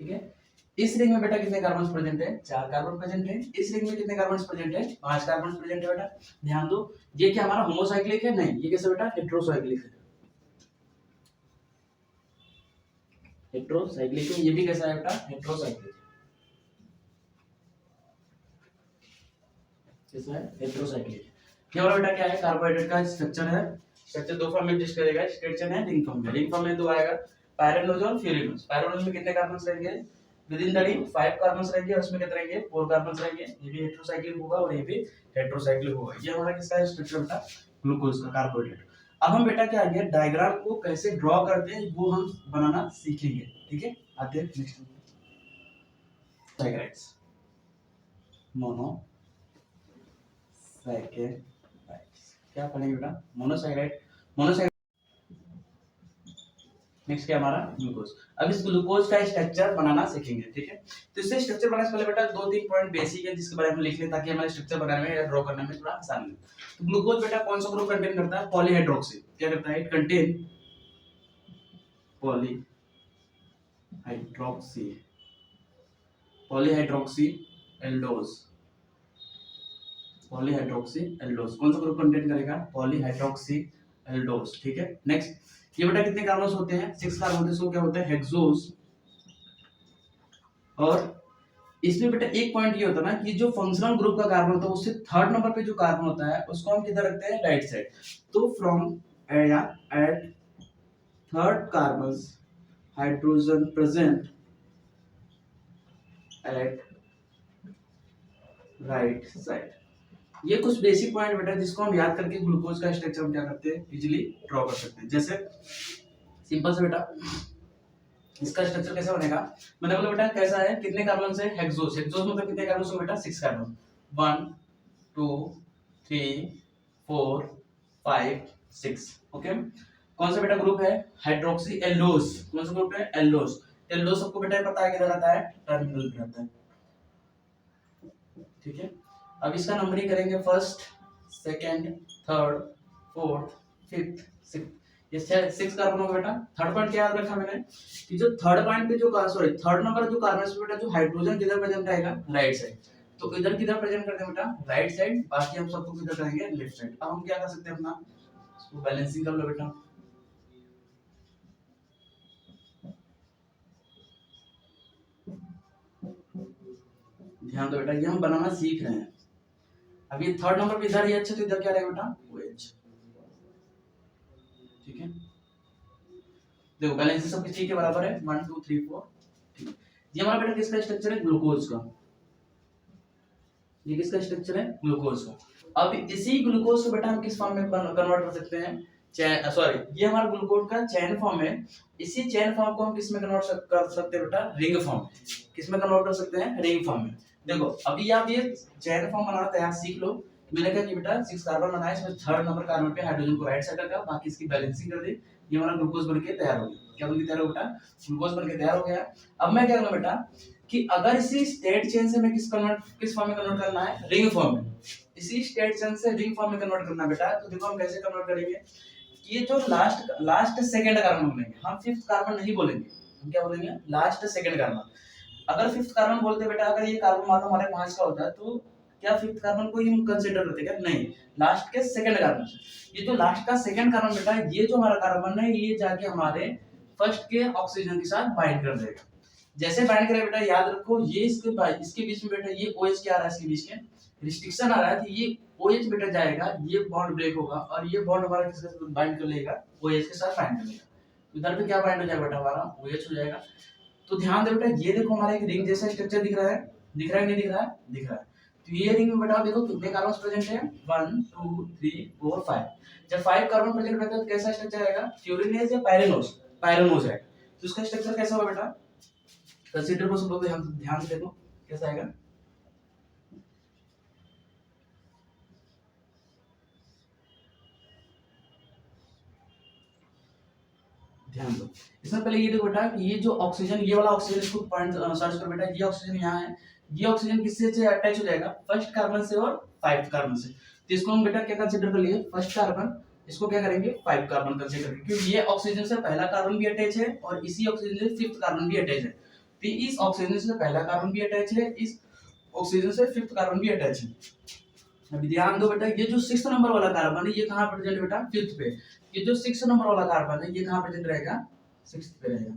ठीक है, इस रिंग में बेटा कितने कार्बन प्रेजेंट है, 4 कार्बन प्रेजेंट है। इस रिंग में कितने कार्बन प्रेजेंट है, 5 कार्बन प्रेजेंट है बेटा। ध्यान दो, ये क्या हमारा होमोसाइक्लिक है, नहीं, ये कैसे बेटा, हेटेरोसाइक्लिक है। हेटेरोसाइक्लिक है, ये भी कैसा है बेटा, हेटेरोसाइक्लिक। कैसा है, हेटेरोसाइक्लिक। ये वाला बेटा क्या है, कार्बोहाइड्रेट का स्ट्रक्चर है। स्ट्रक्चर दो फॉर्म में डिस्कस करेगा, स्ट्रक्चर है रिंग फॉर्म में। रिंग फॉर्म में दो आएगा, पायरोनोज और फ्यूरिनोज। पायरोनोज में कितने कार्बन रहेंगे, with in the ring 5 carbon रहेंगे, और उसमें कितने रहेंगे, 4 कार्बन रहेंगे। ये भी हेटेरोसाइक्लिक होगा और ये भी हेटेरोसाइक्लिक होगा। ये हमारा किसका है स्ट्रक्चर बेटा, ग्लूकोज का, कार्बोहाइड्रेट। अब हम बेटा क्या आगे डायग्राम को कैसे ड्रॉ करते हैं वो हम बनाना सीखेंगे। ठीक है, आते हैं नेक्स्ट डायग्राम्स। मोनो साइकेराइड्स, क्या पढ़ेंगे बेटा, मोनोसाइकेराइड। मोनोसाइकेराइड नेक्स्ट क्या हमारा, ग्लूकोज। अब इस ग्लूकोज का स्ट्रक्चर बनाना सीखेंगे। ठीक है, तो इससे स्ट्रक्चर बनाने से पहले बेटा 2-3 पॉइंट बेसिक है जिसके बारे में लिख लें, ताकि हमारे स्ट्रक्चर बनाने में या ड्रॉ करने में थोड़ा आसानी हो। तो ग्लूकोज बेटा कौन सा ग्रुप कंटेन करता है, पॉलीहाइड्रोक्सी। क्या करता है, it contain polyhydroxy, polyhydroxy aldose, polyhydroxy aldose कौन सा ग्रुप कंटेन करेगा, पॉलीहाइड्रोक्सी एल्डोज। ठीक है, नेक्स्ट ये बेटा कितने कार्बन होते हैं, 6 कार्बन होते हैं। सो क्या होता है, हेक्सोस। और इसमें बेटा एक पॉइंट ये होता है ना कि जो फंक्शनल ग्रुप का कार्बन होता है उससे थर्ड नंबर पे जो कार्बन होता है उसको हम किधर रखते हैं, राइट साइड। तो from at third carbon hydrogen present at right side. ये कुछ बेसिक पॉइंट बेटा जिसको हम याद करके ग्लूकोज का स्ट्रक्चर हम क्या करते हैं, इजीली ड्रॉ कर सकते हैं। जैसे सिंपल से बेटा इसका स्ट्रक्चर कैसा बनेगा, मैंने बोला बेटा कैसा है, कितने कार्बन से, हेक्सोस। हेक्सोस मतलब कितने कार्बन से बेटा, 6 कार्बन, 1 2 3 4 5 6। ओके, कौन सा बेटा ग्रुप है, हाइड्रोक्सी एल्डोज। कौन सा ग्रुप है, एल्डोज। एल्डोज सबको बेटा पता है किधर आता है, टर्मिनल पे आता है। ठीक है, अब इसका नंबरिंग करेंगे, first second third fourth fifth sixth. ये 6 कार्बन होगा बेटा। थर्ड पॉइंट क्या याद रखा मैंने कि जो थर्ड पॉइंट पे जो सॉरी थर्ड नंबर जो कार्बन है बेटा, जो हाइड्रोजन किधर प्रेजेंट रहेगा, राइट साइड। तो इधर किधर प्रेजेंट करते हैं बेटा, राइट साइड। बाकी हम सबको किधर करेंगे, लेफ्ट साइड। अब हम क्या कर सकते हैं, अपना इसको बैलेंसिंग कर लो बेटा। ध्यान दो बेटा, ये हम बनाना सीख रहे हैं। अब ये थर्ड नंबर पे इधर ही अच्छा, तो इधर क्या रहेगा बेटा, OH। ठीक है, देखो बैलेंस सब किस चीज के बराबर है, 1 2 3 4। ठीक है, ये हमारा बेटा किसका स्ट्रक्चर है, ग्लूकोज का। ये किसका स्ट्रक्चर है, ग्लूकोज का। अब इसी ग्लूकोज को बेटा हम किस फॉर्म में कन्वर्ट कर सकते हैं, सॉरी ये हमारा ग्लूकोज का चैन फॉर्म है। इसी चैन फॉर्म को हम किस में कन्वर्ट कर सकते हैं बेटा, रिंग फॉर्म। किस में कन्वर्ट कर सकते हैं, रिंग फॉर्म में। देखो अभी आप ये चेन फॉर्म बनाना तैयार सीख लो। मैंने कहा कि बेटा 6 कार्बन बनाया, इसमें थर्ड नंबर कार्बन पे हाइड्रोजन को राइट साइड रखा, बाकी इसकी बैलेंसिंग कर दी, ये हमारा ग्लूकोज बनके तैयार हो गया। क्या बनके तैयार हो बेटा? ग्लूकोज बनके तैयार हो गया। अब मैं क्या करूंगा बेटा कि अगर इसी स्टेट चेन से मैं किस फॉर्म में कन्वर्ट करना है? रिंग फॉर्म में। इसी स्टेट चेन से रिंग फॉर्म में कन्वर्ट करना बेटा, तो देखो हम कैसे कन्वर्ट करेंगे। ये जो लास्ट सेकंड कार्बन बोलेंगे, हम फिफ्थ कार्बन नहीं बोलेंगे, हम क्या बोलेंगे? Last second carbon. अगर फिफ्थ कार्बन बोलते बेटा, अगर ये कार्बन मान लो हमारे 5 का होता है, तो क्या फिफ्थ कार्बन को हम कंसीडर करते क्या? नहीं, लास्ट के सेकंड कार्बन से। ये जो लास्ट का सेकंड कार्बन बेटा, ये जो हमारा कार्बन है, ये जाके हमारे फर्स्ट के ऑक्सीजन के साथ बाइंड कर देगा। जैसे बाइंड करेगा बेटा, याद रखो ये इसके बीच में बेटा ये OH क्या आ रहा है, इसके बीच में रिस्ट्रिक्शन आ रहा है कि ये OH बेटा जाएगा, ये बॉन्ड ब्रेक होगा और ये बॉन्ड हमारा किसके साथ बाइंड कर लेगा? OH के साथ बाइंड कर लेगा। इधर पे क्या बाइंड हो जाएगा बेटा? हमारा OH हो जाएगा। तो ध्यान दे बेटा, ये देखो हमारा एक रिंग जैसा स्ट्रक्चर दिख रहा है, दिख रहा है नहीं दिख रहा है? दिख रहा है। तो ये रिंग में बेटा देखो कितने कार्बन प्रेजेंट है? 1 2 3 4 5। जब 5 कार्बन प्रेजेंट रहता है तो कैसा स्ट्रक्चर आएगा? फ्यूरिनेज या पायरेनोज? पायरेनोज है। तो इसका स्ट्रक्चर कैसा होगा बेटा? कंसीडर को सब लोग ध्यान से देखो कैसा आएगा। ध्यान दो, इसमें पहले ये देखो बेटा कि ये जो ऑक्सीजन, ये वाला ऑक्सीजन, इसको पॉइंट सर्च करो बेटा, ये ऑक्सीजन यहाँ है, ये ऑक्सीजन किससे से अटैच हो जाएगा? फर्स्ट कार्बन से और 5th कार्बन से। तो इसको हम बेटा क्या कंसीडर कर लिए? First carbon. इसको क्या करेंगे? 5 कार्बन कंसीडर करेंगे, क्योंकि ये ऑक्सीजन से पहला कार्बन भी अटैच है और इसी ऑक्सीजन से 5th कार्बन भी अटैच है। तो इस ऑक्सीजन से पहला कार्बन भी अटैच है, इस ऑक्सीजन से 5th कार्बन भी अटैच है। अभी ध्यान दो बेटा, ये जो 6th नंबर वाला कार्बन है, ये कहाँ प्रेजेंट बेटा? 5th पे। ये जो 6th नंबर वाला कार्बन है, ये कहाँ प्रेजेंट रहेगा? 6th पे रहेगा।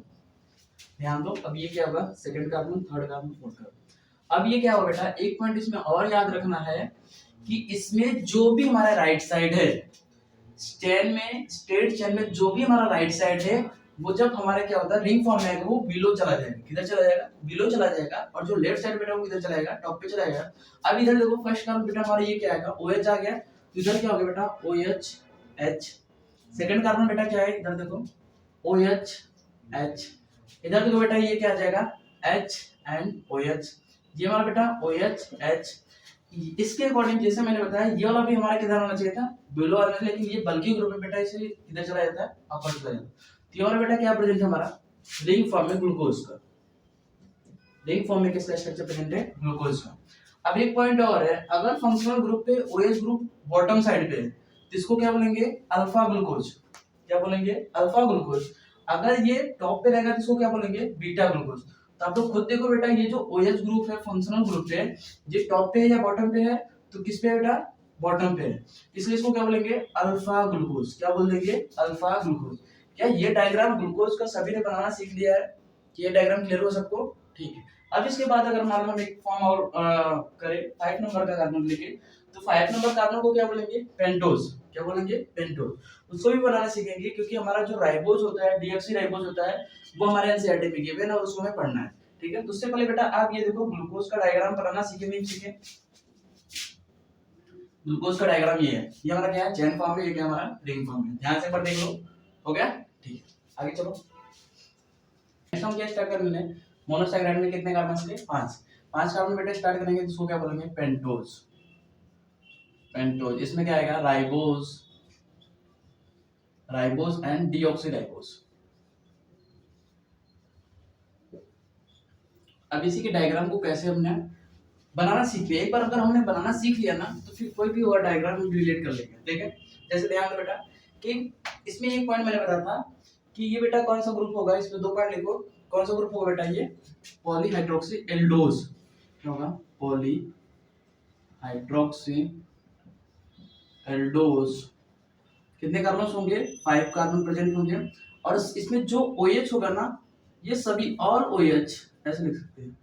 ध्यान दो, अब ये क्या होगा? Second carbon, third carbon, fourth carbon. अब ये क्या होगा बेटा? एक पॉइंट इसमें और याद रखना है कि इसमें जो भी हमारा राइट साइड है, स्टेट चेन में जो भी हमारा राइट साइड है, वो जब हमारा क्या होता है रिंग फॉर्म में आएगा, वो बिलो चला जाएगा। किधर चला जाएगा? बिलो चला जाएगा। और जो लेफ्ट साइड बेटा वो किधर चला जाएगा? टॉप पे चला जाएगा। अब इधर देखो फर्स्ट कार्बन बेटा हमारा ये क्या आएगा? OH आ गया, तो इधर क्या हो गया बेटा? OH H। सेकंड कार्बन बेटा क्या है? इधर देखो OH H। इधर देखो बेटा ये क्या आ जाएगा? H and OH। ये हमारा बेटा OH H। इसके अकॉर्डिंग जैसे मैंने बताया, ये वाला भी हमारा किधर होना चाहिए था? बिलो आना चाहिए, लेकिन ये बल्कि ग्रुप में बेटा इसलिए इधर चला जाता है, अपर चला जाता है। तो ये वाला बेटा क्या प्रेजेंट है हमारा? रिंग फॉर्म में ग्लूकोज का। रिंग फॉर्म में किसका स्ट्रक्चर प्रेजेंट है? ग्लूकोज का। अब एक पॉइंट और है, अगर फंक्शनल ग्रुप पे OH ग्रुप बॉटम साइड पे है, तो इसको क्या बोलेंगे? Alpha glucose. क्या बोलेंगे? Alpha glucose. अगर ये टॉप पे रहेगा तो इसको क्या बोलेंगे? Beta glucose. तो आप लोग खुद देखो बेटा, ये जो OH ग्रुप है फंक्शनल ग्रुप पे, ये टॉप पे है या बॉटम पे है? तो किस पे है बेटा? बॉटम पे है, इसलिए इसको क्या बोलेंगे? Alpha glucose. क्या बोल देंगे? Alpha glucose. क्या ये डायग्राम ग्लूकोज का सभी ने बनाना सीख लिया है? ये डायग्राम क्लियर हो सबको? ठीक है। अब इसके बाद अगर मान लो हम एक फॉर्म और करें 5 नंबर का कार्बन लेके, तो 5 नंबर कार्बन को क्या बोलेंगे? पेंटोज। क्या बोलेंगे? पेंटोज। उसको भी बनाना सीखेंगे, क्योंकि हमारा जो राइबोज होता है, डीऑक्सी राइबोज होता है, वो हमारे एनसीईआरटी में गिवन है और उसको हमें पढ़ना है। ठीक है, तो उससे पहले बेटा आप ये देखो ग्लूकोज का डायग्राम बनाना सीखे नहीं सीखे? ग्लूकोज का डायग्राम ये है, ये हमारा क्या है? चेन फॉर्म है, ये क्या हमारा? रिंग फॉर्म है। ध्यान से पर देख लो। हो गया? ठीक है, आगे चलो। नेक्स्ट हम क्या स्टार्ट करने हैं? मोनोसैकेराइड में कितने कार्बन थे? 5। 5 कार्बन बेटा स्टार्ट करेंगे तो इसको क्या बोलेंगे? पेंटोज। पेंटोज। इसमें क्या आएगा? Ribose, ribose and deoxyribose. अब इसी के डायग्राम को कैसे हमने बनाना सीख लिया। एक बार अगर हमने बनाना सीख लिया ना, तो फिर कोई भी होगा डायग्राम हम रिलेट कर लेंगे। ठीक है, जैसे ध्यान दो बेटा कि इसमें एक पॉइंट मैंने बताया था कि ये बेटा कौन सा ग्रुप होगा? इसमें 2 पॉइंट लिखो, कौन सा ग्रुप होगा बेटा? ये पॉलीहाइड्रोक्सी एल्डोज। क्या होगा? Polyhydroxy aldose. कितने कार्बन होंगे? 5 कार्बन प्रेजेंट होंगे। और इसमें जो OH होगा ना, ये सभी ऑल OH, ऐसे लिख सकते हैं,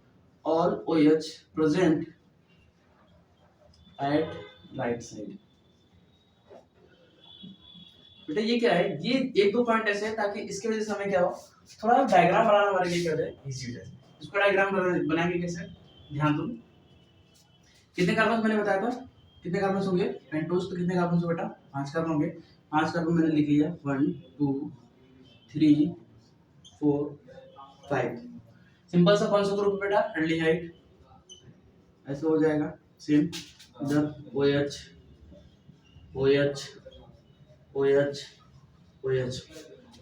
all OH present at right side. बेटा ये क्या है? ये 1-2 पॉइंट ऐसे है ताकि इसके वजह से हमें क्या हो, थोड़ा डायग्राम बनाना हमारे लिए क्या है? इजी हो जाए। इसको डायग्राम बनाएंगे कैसे? ध्यान दो, कितने कार्बन मैंने बताया था? कितने कार्बन होंगे? पेंटोज। तो कितने कार्बन हो बेटा? 5 कार्बन होंगे। 5 कार्बन मैंने लिख लिया, 1 2 3 4 5। सिंपल सा कौन सा ग्रुप बेटा? एल्डिहाइड। ऐसे हो जाएगा सेम इधर OH OH OH OH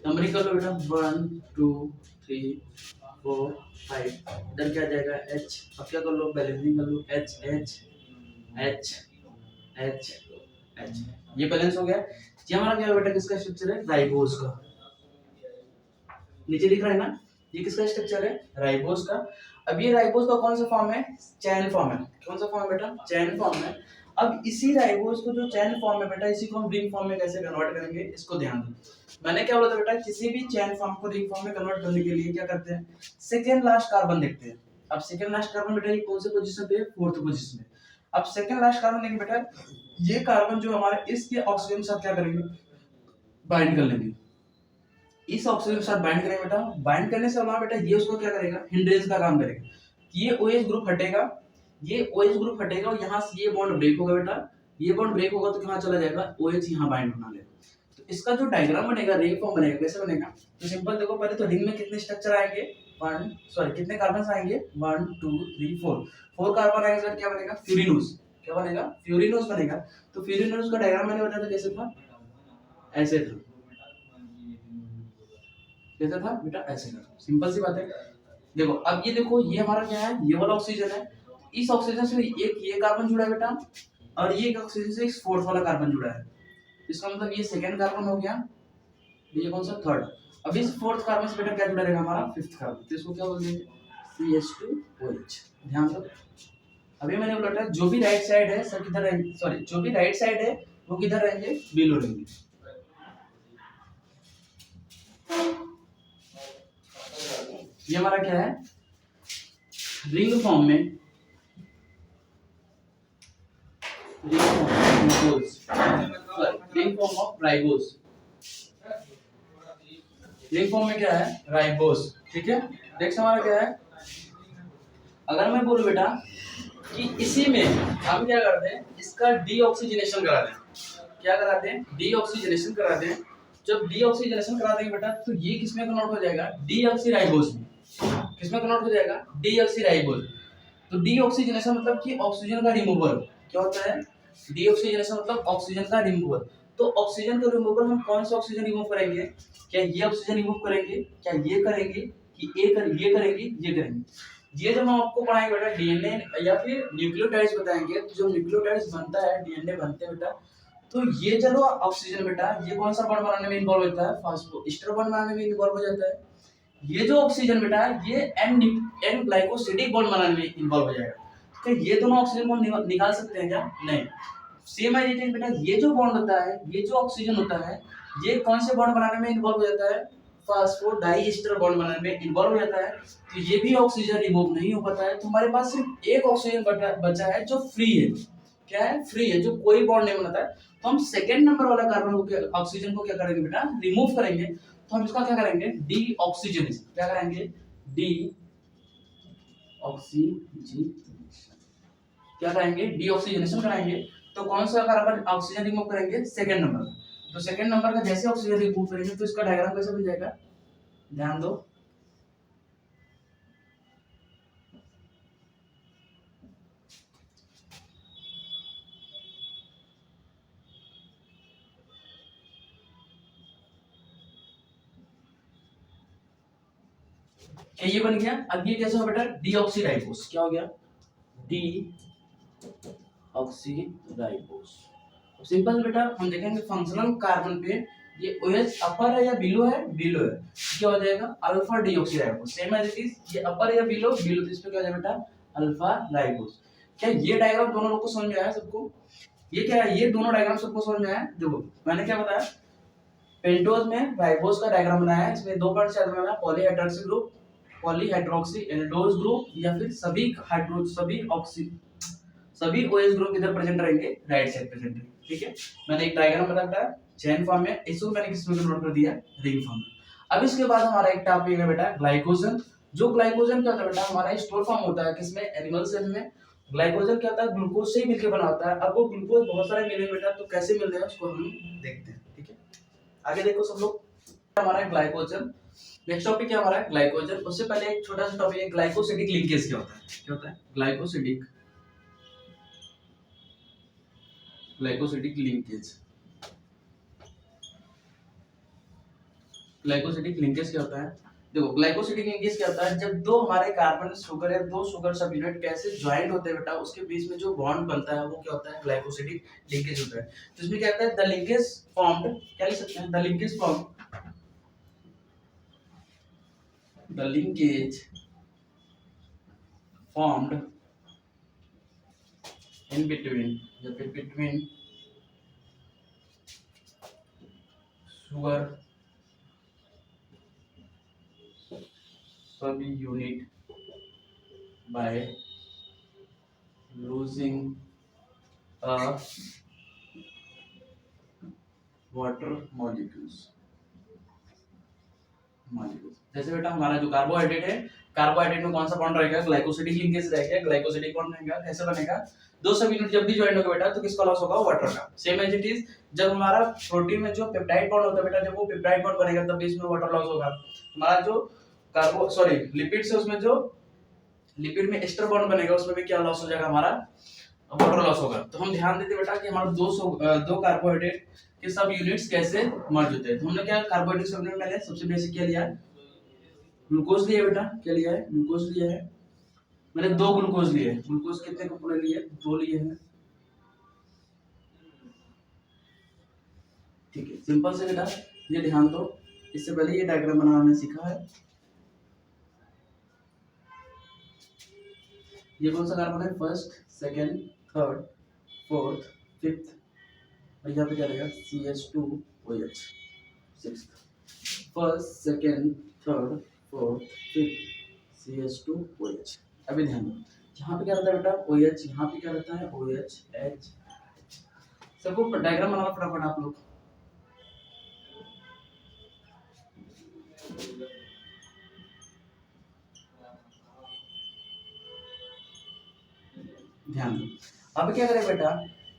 numbering कर लो बेटा 1 2 3 4 5 इधर क्या आ जाएगा H अब क्या कर लो बैलेंसिंग कर लो H H H H H ये बैलेंस हो गया। ये हमारा क्या बेटा किसका स्ट्रक्चर है राइबोज का नीचे दिख रहा है ना ये किसका स्ट्रक्चर है राइबोज का। अब ये राइबोज का कौन सा फॉर्म है चैन फॉर्म है कौन सा फॉर्म है बेटा चैन फॉर्म है। अब इसी राइबोज को जो चैन फॉर्म है बेटा इसी को हम रिंग फॉर्म में कैसे कन्वर्ट करेंगे इसको ध्यान दो। मैंने क्या बोला था बेटा किसी भी चैन फॉर्म को रिंग फॉर्म में कन्वर्ट करने के लिए क्या करते हैं सेकेंड लास्ट कार्बन देखते हैं। अब सेकेंड लास्ट कार्बन बेटा ये कौन से पोजीशन पे है फोर्थ पोजीशन में। अब सेकेंड लास्ट कार्बन देंगे बेटा ये कार्बन जो हमारे इसके ऑक्सीजन के साथ क्या करेंगे बाइंड कर लेंगे इस ऑक्सीजन के साथ बाइंड करेंगे बेटा बाइंड करने से हमारा बेटा ये उसको क्या करेगा हिंड्रेंस का काम करेगा ये OH ग्रुप हटेगा ये OH ग्रुप हटेगा और यहाँ से ये बॉन्ड ब्रेक होगा बेटा ये बॉन्ड ब्रेक होगा तो कहाँ चला जाएगा OH यहाँ बाइंड बना लेगा। तो इसका जो डायग्राम बनेगा रिंग फॉर्म बनेगा कैसे बनेगा तो सिंपल देखो पहले तो रिंग में कितने स्ट्रक्चर आएंगे कितने कार्बन आएंगे 1 2 3 4 कार्बन आएंगे सर क्या बनेगा फ्यूरिनोस क्या बनेगा फ्यूरिनोस बनेगा। तो फ्यूरिनोस का डायग्राम मैंने बताया था कैसे था ऐसे था कैसा था बेटा ऐसे था सिंपल सी बात है। देखो अब ये देखो ये हमारा क्या है ये वाला ऑक्सीजन है इस ऑक्सीजन से एक ये कार्बन जुड़ा है बेटा और ये ऑक्सीजन से इस फोर्थ वाला कार्बन जुड़ा है इसका मतलब ये सेकंड कार्बन हो गया ये कौन सा थर्ड। अब इस फोर्थ कार्बन से बेटा क्या जुड़ा रहेगा हमारा फिफ्थ कार्बन तो इसको क्या बोल देंगे CH2OH। ध्यान दो अभी मैंने बोला था जो भी राइट साइड है सब किधर रहेंगे सॉरी जो भी राइट साइड है वो किधर रहेंगे बिलो रहेंगे। ये हमारा क्या है रिंग फॉर्म में ring form of ribose ring form में क्या है राइबोस ठीक है। नेक्स्ट हमारा क्या है अगर मैं बोलूं बेटा कि इसी में हम क्या करते हैं इसका डीऑक्सीजनेशन करा दें क्या कराते हैं डीऑक्सीजनेशन कराते हैं। जब डीऑक्सीजनेशन करा देंगे बेटा तो ये किसमें कन्वर्ट हो जाएगा डीऑक्सीराइबोस में किसमें कन्वर्ट हो जाएगा डीऑक्सीराइबोस। तो डीऑक्सीजनेशन मतलब कि ऑक्सीजन का रिमूवल क्या होता है डीऑक्सीजनेशन मतलब ऑक्सीजन का रिमूवल। तो ऑक्सीजन का रिमूवल हम कौन सा ऑक्सीजन रिमूव करेंगे क्या ये ऑक्सीजन रिमूव करेंगे क्या ये करेंगे कि ये करेंगे ये करेंगे। ये जब हम आपको पढ़ाएंगे बेटा DNA या फिर न्यूक्लियोटाइड्स बताएंगे तो जो न्यूक्लियोटाइड्स बनता है DNA बनते हैं बेटा तो ये चलो ऑक्सीजन बेटा ये कौन सा बॉन्ड बनाने में इन्वॉल्व होता है फास्फोएस्टर बॉन्ड बनाने में इन्वॉल्व हो जाता है। ये जो ऑक्सीजन बेटा ये N ग्लाइकोसिडिक बॉन्ड बनाने में इन्वॉल्व हो जाएगा। तो ये दोनों ऑक्सीजन बॉन्ड निकाल सकते हैं क्या नहीं। सेम एज इट इज बेटा ये जो बॉन्ड होता है ये जो ऑक्सीजन होता है ये कौन से बॉन्ड बनाने में इन्वॉल्व हो जाता है फास्फोडाइएस्टर बॉन्ड बनाने में इन्वॉल्व हो जाता है। तो ये भी ऑक्सीजन रिमूव नहीं हो पाता है तो हमारे पास सिर्फ एक ऑक्सीजन बचा है जो फ्री है क्या है फ्री है जो कोई बॉन्ड नहीं बनाता है। तो हम सेकंड नंबर वाला कार्बन को ऑक्सीजन को क्या करेंगे बेटा रिमूव करेंगे। तो हम इसका क्या करेंगे डीऑक्सीजनेशन क्या करेंगे डीऑक्सीजनेशन क्या करेंगे डीऑक्सीजनेशन कराएंगे। तो कौन सा कार्बन ऑक्सीजन रिमूव करेंगे सेकंड नंबर। तो सेकंड नंबर का जैसे ऑक्सीजन रिमूव करेंगे तो इसका डायग्राम कैसे बन जाएगा ध्यान दो। क्या ये बन गया। अब ये कैसे हो बेटा डीऑक्सीराइबोस क्या हो गया डीऑक्सीराइबोस। सिंपल बेटा हम देखेंगे फंक्शनल कार्बन पे ये OH अपर है या बिलो है क्या हो जाएगा alpha deoxyribose. Same as it is ये अपर या बिलो तो इस पे क्या हो जाएगा बेटा अल्फा राइबोस। क्या ये डायग्राम दोनों लोग को समझ में आया सबको ये क्या है ये दोनों डायग्राम सबको समझ में आया। देखो मैंने क्या बताया पेंटोज में राइबोस का डायग्राम बनाया है इसमें दो पार्ट से बनाया polyhydroxy group polyhydroxy aldose group या फिर सभी OH ग्रुप इधर प्रेजेंट रहेंगे राइट साइड प्रेजेंट रहेंगे ठीक है। मैंने एक डायग्राम बताया चेन फॉर्म में इसको मैंने किस में कन्वर्ट कर दिया रिंग फॉर्म में। अब इसके बाद हमारा एक टॉपिक है बेटा ग्लाइकोजन। जो ग्लाइकोजन क्या होता है बेटा हमारा स्टोर फॉर्म होता है किसमें एनिमल सेल में। ग्लाइकोजन क्या होता है ग्लूकोज से ही मिलकर बना होता है। अब वो ग्लूकोज बहुत सारे मिले बेटा तो कैसे मिल रहे हैं उसको हम देखते हैं ठीक है। आगे देखो सब लोग हमारा ग्लाइकोजन नेक्स्ट टॉपिक क्या हमारा ग्लाइकोजन। उससे पहले एक छोटा सा टॉपिक है ग्लाइकोसिडिक लिंकेज क्या होता है glycosidic glycosidic linkage. Glycosidic linkage क्या होता है? देखो ग्लाइकोसिडिक लिंकेज क्या होता है, जब दो हमारे कार्बन शुगर या दो शुगर सब यूनिट कैसे ज्वाइंट होते हैं बेटा, उसके बीच में जो बॉन्ड बनता है वो क्या होता है? ग्लाइकोसिडिक लिंकेज होता है। तो इसमें क्या होता है? द लिंकेज फॉर्म्ड, क्या लिख सकते हैं? The linkage form, the linkage formed in between, या फिर बिटवीन शुगर सब unit by losing a water molecules। जैसे बेटा हमारा जो कार्बोहाइड्रेट है, कार्बोहाइड्रेट में कौन सा बॉन्ड रहेगा? ग्लाइकोसिडिक लिंकेज रहेगा। ग्लाइकोसिडिक बॉन्ड रहेगा, कैसे बनेगा? दो सब यूनिट जब भी ज्वाइन होगा बेटा तो किसका लॉस होगा? वाटर का। सेम एज इट इज जब हमारा प्रोटीन में जो पेप्टाइड बॉन्ड होता है बेटा, जब वो पेप्टाइड बॉन्ड बनेगा तब इसमें वाटर लॉस होगा। हमारा जो लिपिड से उसमें जो लिपिड में एस्टर बॉन्ड बनेगा उसमें भी क्या लॉस हो जाएगा? हमारा वाटर लॉस होगा। तो हम ध्यान देते बेटा कि हमारा दो कार्बोहाइड्रेट के सब यूनिट्स कैसे मर्ज होते हैं। तो हमने क्या कार्बोहाइड्रेट सब यूनिट में सबसे बेसिक क्या लिया? ग्लूकोज लिया बेटा। क्या लिया है? ग्लूकोज लिया है। मैंने दो ग्लूकोज लिए। ग्लूकोज कितने कंपोनेंट लिए? दो लिए हैं। ठीक है, सिंपल से बेटा ये ध्यान दो, इससे पहले ये डायग्राम बनाना हमने सीखा है। ये कौन सा कार्बन है? First, second, third, fourth, fifth, और यहाँ पे क्या रहेगा? CH2OH। Sixth, first, second, third, fourth, fifth, CH2OH। अभी ध्यान दो, यहाँ पे क्या रहता है बेटा? OH। यहाँ पे क्या रहता है? OH, H। सबको डायग्राम बनाना फटाफट आप लोग। ध्यान दो, अब क्या करें बेटा?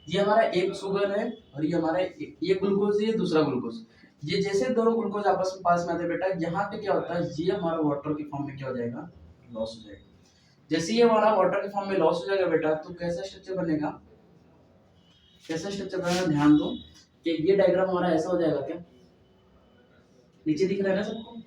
ये हमारा एक शुगर है और ये हमारा ये ग्लूकोज है, ये दूसरा ग्लूकोज। ये जैसे दोनों ग्लूकोज आपस में पास में आते हैं बेटा, यहाँ पे क्या होता है? ये हमारा वाटर के फॉर्म में क्या हो जाएगा? लॉस हो जाएगा। जैसे ये हमारा वाटर के फॉर्म में लॉस हो जाएगा बेटा, तो कैसा स्ट्रक्चर बनेगा? कैसा स्ट्रक्चर बनेगा? ध्यान दो कि ये डायग्राम हमारा ऐसा हो जाएगा। क्या नीचे दिख रहा है ना सबको?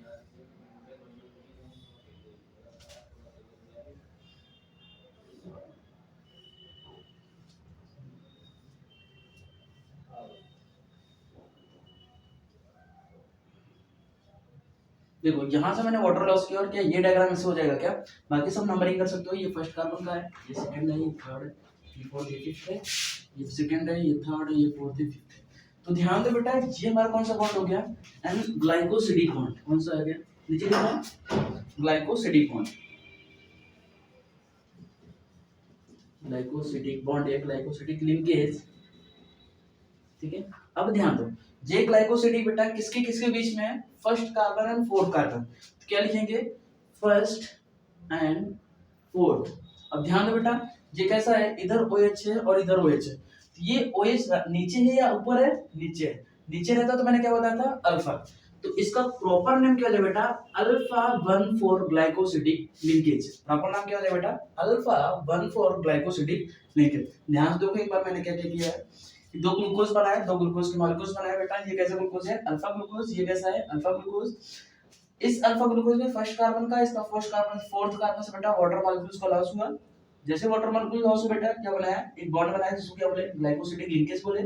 देखो यहाँ से मैंने वाटर लॉस किया और क्या ये डायग्राम ऐसे हो जाएगा क्या? बाकी सब नंबरिंग कर सकते हो। ये फर्स्ट कार्बन का है, ये सेकंड है, ये थर्ड है, ये फोर्थ, ये फिफ्थ है, ये सेकंड है, ये थर्ड है, ये फोर्थ, ये फिफ्थ है। तो ध्यान दो बेटा, ये हमारा कौन सा बॉन्ड हो गया? And glycosidic bond. कौन सा आ गया? नीचे देखो, ग्लाइकोसिडिक बॉन्ड। ग्लाइकोसिडिक बॉन्ड या ग्लाइकोसिडिक लिंकेज। ठीक है, अब ध्यान दो, ये ग्लाइकोसिडिक बेटा किसके किसके बीच में है? First carbon and fourth carbon. तो क्या लिखेंगे? First and fourth. अब ध्यान दो बेटा, ये कैसा है? इधर OH है और इधर OH है। तो ये OH नीचे है या ऊपर है? नीचे है। नीचे रहता तो मैंने क्या बताया था? अल्फा। तो इसका प्रॉपर नेम क्या हो जाएगा बेटा? Alpha 1,4 glycosidic linkage. प्रॉपर नाम क्या हो जाएगा बेटा? Alpha 1,4 glycosidic linkage. ध्यान दो एक बार मैंने क्या क्या किया है? दो ग्लूकोज बनाए, दो ग्लूकोज के मॉलिक्यूल्स बनाए बेटा। ये कैसा ग्लूकोज है? Alpha glucose. ये कैसा है? Alpha glucose. इस अल्फा ग्लूकोज में फर्स्ट कार्बन का, इसका फर्स्ट कार्बन, फोर्थ कार्बन से बेटा वाटर मॉलिक्यूल्स का लॉस हुआ। जैसे वाटर मॉलिक्यूल लॉस हुआ बेटा, क्या बनाया? एक बॉन्ड बनाया जिसको क्या बोले? ग्लाइकोसिडिक लिंकेज बोले।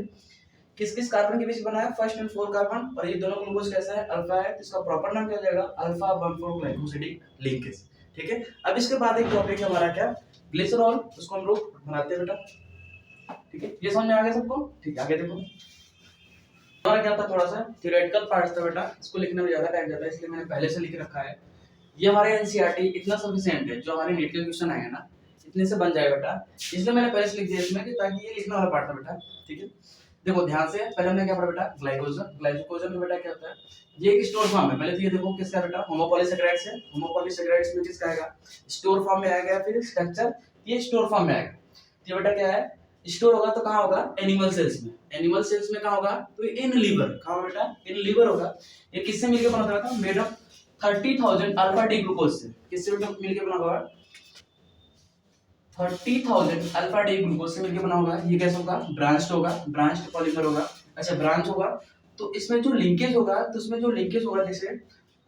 किस किस कार्बन के बीच बनाया? First and fourth carbon. और ये दोनों ग्लूकोज कैसा है? अल्फा है। तो इसका प्रॉपर नाम क्या हो जाएगा? Alpha 1,4 glycosidic linkage. ठीक है, अब इसके बाद एक टॉपिक है हमारा क्या? ग्लिसरॉल। उसको हम लोग बनाते हैं बेटा। ठीक है, ये समझ में आ गया सबको? ठीक है, आगे देखो। हमारा क्या था? थोड़ा सा थ्योरेटिकल पार्ट था बेटा, इसको लिखने में ज्यादा टाइम जाता है इसलिए मैंने पहले से लिख रखा है। ये हमारे एनसीईआरटी इतना सफिशिएंट है, जो हमारे नीट के क्वेश्चन आएंगे ना इतने से बन जाएगा बेटा, इसलिए मैंने पहले से लिख दिया इसमें कि ताकि ये लिखने वाला पार्ट था बेटा। ठीक है, देखो ध्यान से, पहले हमने क्या पढ़ा बेटा? ग्लाइकोजन। ग्लाइकोजन में बेटा क्या होता है? ये एक स्टोर फॉर्म है। पहले तो ये देखो किसका है बेटा? होमोपॉलीसैकेराइड्स है। होमोपॉलीसैकेराइड्स में किसका आएगा? स्टोर फॉर्म में आएगा। फिर स्ट्रक्चर, ये स्टोर फॉर्म में आएगा। ये बेटा क्या है? स्टोर होगा तो कहाँ होगा? एनिमल सेल्स में। एनिमल सेल्स में कहाँ होगा? तो इन लीवर। कहाँ होगा बेटा? इन लीवर होगा। ये किससे मिलकर बना था बेटा? Made of 30,000 alpha D glucose से। किससे बेटा मिलकर बना होगा? 30,000 अल्फा डी ग्लूकोज से मिलकर बना होगा। ये कैसे होगा? ब्रांच्ड होगा, ब्रांच्ड पॉलीमर होगा। अच्छा, ब्रांच होगा तो इसमें जो लिंकेज होगा, तो इसमें जो लिंकेज होगा जैसे,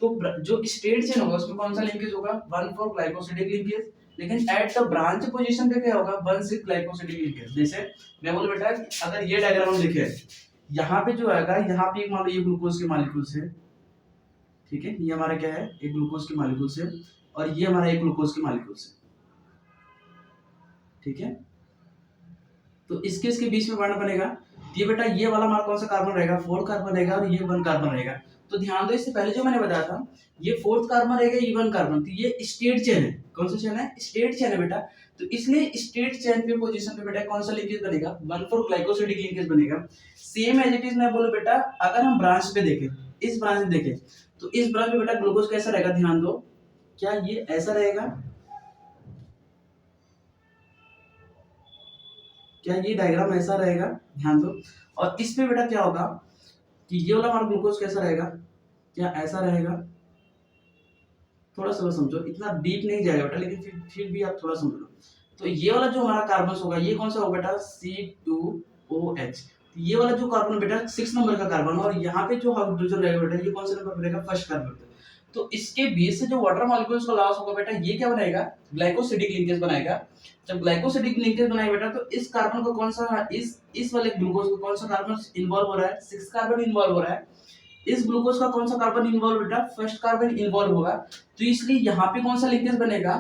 तो जो स्ट्रेट चेन होगा उसमें कौन सा लिंकेज होगा? 1,4 ग्लाइकोसिडिक लिंकेज। लेकिन एट द ब्रांच पोजीशन पे क्या होगा? 1,6 ग्लाइकोसिडिक लिंकेज। जैसे मैं बोलूं बेटा, अगर ये डायग्राम हम लिखे, यहाँ पे जो आएगा, यहाँ पे एक मान लो ये ग्लूकोज के मॉलिक्यूल्स है, ठीक है, ये हमारा क्या है? एक ग्लूकोज के मॉलिक्यूल्स है, और ये हमारा एक ग्लूकोज के मॉलिक्यूल्स है, ठीक है। तो इसके बीच में बॉन्ड बनेगा। ये बेटा, ये वाला हमारा कौन सा कार्बन रहेगा? 4 कार्बन रहेगा, और ये 1 कार्बन रहेगा। तो ध्यान दो, इससे पहले जो मैंने बताया था, ये 4th कार्बन रहेगा, ये 1 कार्बन, तो ये स्ट्रेट चेन है। कौन सा चेन है? स्ट्रेट चेन है बेटा। तो इसलिए स्ट्रेट चेन पे पोजीशन पे बेटा कौन सा लिंकेज बनेगा? 1,4 ग्लाइकोसिडिक लिंकेज बनेगा। सेम एज इट इज मैं बोलूं बेटा, अगर हम ब्रांच पे देखें, इस ब्रांच में देखें, तो इस ब्रांच में बेटा ग्लूकोज कैसा रहेगा? ध्यान दो, क्या ये ऐसा रहेगा? क्या ये डायग्राम ऐसा रहेगा? ध्यान दो। और इसमें बेटा क्या होगा कि ये वाला हमारा ग्लूकोज कैसा रहेगा? क्या ऐसा रहेगा? थोड़ा सा समझो, इतना डीप नहीं जाएगा बेटा, लेकिन फिर भी आप थोड़ा समझ लो। तो ये वाला जो हमारा कार्बन होगा, ये कौन सा होगा बेटा? C2OH। ये वाला जो कार्बन बेटा 6 नंबर का कार्बन, और यहाँ पे जो हाइड्रोजन रहेगा बेटा, ये कौन सा नंबर रहेगा? First carbon. तो इसके बीच से जो वाटर मॉलिक्यूल्स का लॉस होगा बेटा, ये क्या बनाएगा? ग्लाइकोसिडिक लिंकेज बनाएगा। जब ग्लाइकोसिडिक लिंकेज बनाएगा बेटा, तो इस कार्बन को कौन सा, इस वाले ग्लूकोज को कौन सा कार्बन इन्वॉल्व हो रहा है? 6 कार्बन इन्वॉल्व हो रहा है। इस ग्लूकोज का कौन सा कार्बन इन्वॉल्व बेटा? फर्स्ट कार्बन इन्वॉल्व होगा। तो इसलिए यहाँ पे कौन सा लिंकेज बनेगा?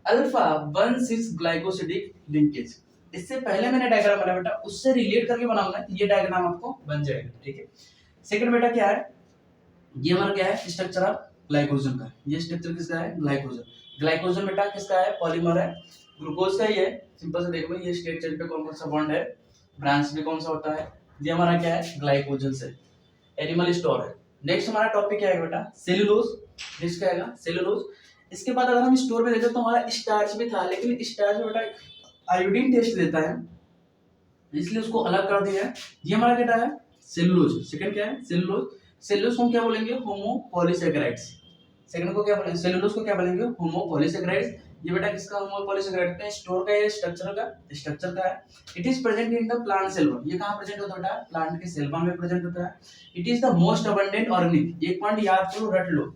Alpha 1,6 glycosidic linkage. इससे पहले मैंने डायग्राम बनाया बेटा, उससे रिलेट करके बनाऊंगा, ये डायग्राम आपको बन जाएगा, ठीक है। सेकंड बेटा क्या है? ये हमारा क्या है? स्ट्रक्चर ऑफ ग्लाइकोजन का। ये स्ट्रक्चर किसका है? ग्लाइकोजन। ग्लाइकोजन बेटा किसका है? पॉलीमर है, ग्लूकोज का ही है। सिंपल से देखो, ये स्ट्रेट चेन पे कौन कौन सा बॉन्ड है, ब्रांच में कौन सा होता है, ये हमारा क्या है? ग्लाइकोजन से एनिमल स्टोर है। नेक्स्ट हमारा टॉपिक क्या है बेटा? सेलुलोज। नेक्स्ट क्या आएगा? सेलुलोज। इसके बाद अगर हम स्टोर में देखें तो हमारा स्टार्च भी था, लेकिन स्टार्च में बेटा आयोडीन टेस्ट देता है, इसलिए उसको अलग कर दिया है। ये हमारा क्या है? सेलुलोज। सेकंड क्या है? सेलुलोज। सेलुलोज को क्या बोलेंगे? होमोपॉलीसेकेराइड्स। सेकंड को क्या बोलेंगे? सेलुलोज को क्या बोलेंगे? होमोपॉलीसेकेराइड्स। ये बेटा किसका होमोपॉलीसेकेराइड का? स्टोर का, ये स्ट्रक्चर का है। It is present in the plant cell wall. ये कहां प्रेजेंट होता है बेटा? प्लांट के सेल वॉल में प्रेजेंट होता है। It is the most abundant organic, एक पॉइंट याद करो, रट लो,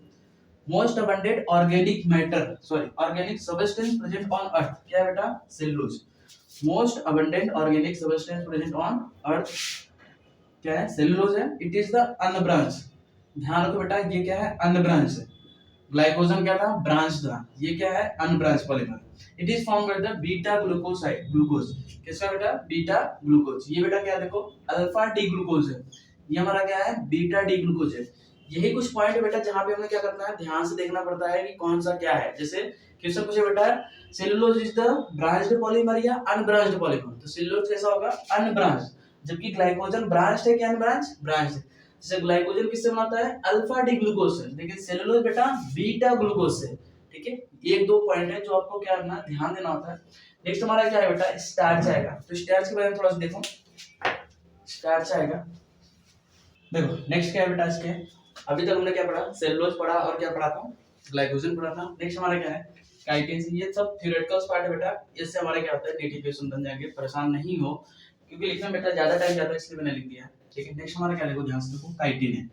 most abundant organic matter, sorry organic substance present on earth. क्या है बेटा? Cellulose. Most abundant organic substance present on earth क्या है? सेलुलोज है। It is the unbranched. ध्यान रखो बेटा, ये क्या है? अनब्रांच है। ग्लाइकोजन क्या था? ब्रांच था। ये क्या है? Unbranch polymer. It is form by the beta glucoside, glucose. किसका बेटा? Beta glucose. ये बेटा क्या देखो? अल्फा डी ग्लूकोज है। ये हमारा क्या है? बीटा डी ग्लूकोज है। यही कुछ पॉइंट है बेटा जहां पे हमें क्या करना है, ध्यान से देखना पड़ता है कि कौन सा क्या है। जैसे क्वेश्चन पूछे बेटा, cellulose is the branched polymer या अनब्रांच्ड पॉलीमर, तो सेलुलोज कैसा होगा? अनब्रांच्ड। जबकि ग्लाइकोजन ब्रांच्ड है क्या अनब्रांच्ड? ब्रांच्ड है। जैसे ग्लाइकोजन किससे बनता है? अल्फा डी ग्लूकोज से, लेकिन सेलुलोज बेटा बीटा ग्लूकोज से, ठीक है। एक दो पॉइंट है जो आपको क्या करना, ध्यान देना होता है। नेक्स्ट हमारा क्या है बेटा? स्टार्च आएगा। तो स्टार्च के बारे में थोड़ा सा देखो, स्टार्च आएगा। देखो नेक्स्ट क्या है बेटा इसके, अभी तक हमने क्या पढ़ा? सेलुलोज पढ़ा और क्या पढ़ा था? ग्लाइकोजन पढ़ा था। नेक्स्ट हमारा क्या है? काइटिन। ये सब थ्योरेटिकल पार्ट है बेटा, इससे हमारा क्या होता है? नेटिव क्वेश्चन बन जाएंगे, परेशान नहीं हो, क्योंकि लिखने में बेटा ज्यादा टाइम जाता है, इसलिए मैंने लिख दिया, ठीक है। नेक्स्ट हमारा क्या देखो, ध्यान से देखो, काइटिन है।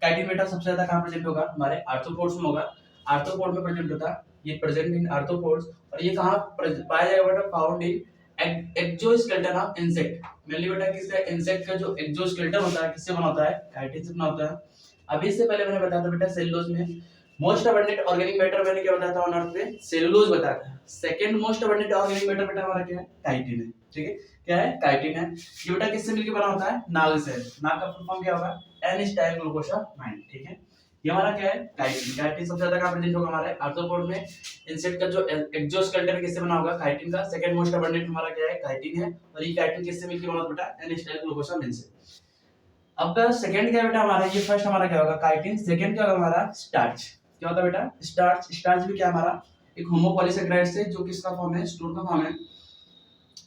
काइटिन बेटा सबसे ज्यादा कहां प्रेजेंट होगा? हमारे आर्थ्रोपोड्स में होगा। आर्थ्रोपोड में प्रेजेंट होता है, ये प्रेजेंट इन आर्थ्रोपोड्स। और ये कहां पाया जाएगा बेटा? Found in exoskeleton of insect. Mainly बेटा किसका? इंसेक्ट का जो एक्सोस्केलेटन होता है किससे बना होता है? काइटिन से बना होता है। अभी इससे पहले मैंने बताया था बेटा सेलुलोज में मोस्ट अबंडेंट ऑर्गेनिक मैटर, मैंने क्या बताया था ऑन अर्थ में? सेलुलोज बताया था। Second most abundant organic matter बेटा हमारा क्या है? काइटिन है, ठीक है। क्या है? काइटिन है। ये बेटा किससे मिलकर बना होता है? नाग से। नाग का फुल फॉर्म क्या होगा? एन स्टाइल ग्लूकोसामाइड, ठीक है। ये हमारा क्या है? काइटिन। काइटिन सबसे ज्यादा कहां प्रेजेंट होगा? हमारे आर्थ्रोपोड में। इंसेक्ट का जो एक्सोस्केलेटन किससे बना होगा? काइटिन का। सेकंड मोस्ट अबंडेंट हमारा क्या है? काइटिन है। और ये काइटिन किससे मिलकर बना होता है बेटा? एन स्टाइल ग्लूकोसामाइड से। अब सेकंड क्या है बेटा हमारा? ये फर्स्ट हमारा क्या होगा? काइटिन। सेकंड क्या होगा हमारा? स्टार्च। क्या होता है बेटा? स्टार्च। स्टार्च भी क्या हमारा? एक होमोपॉलीसेकेराइड से, जो किसका फॉर्म है? स्टोन का फॉर्म है।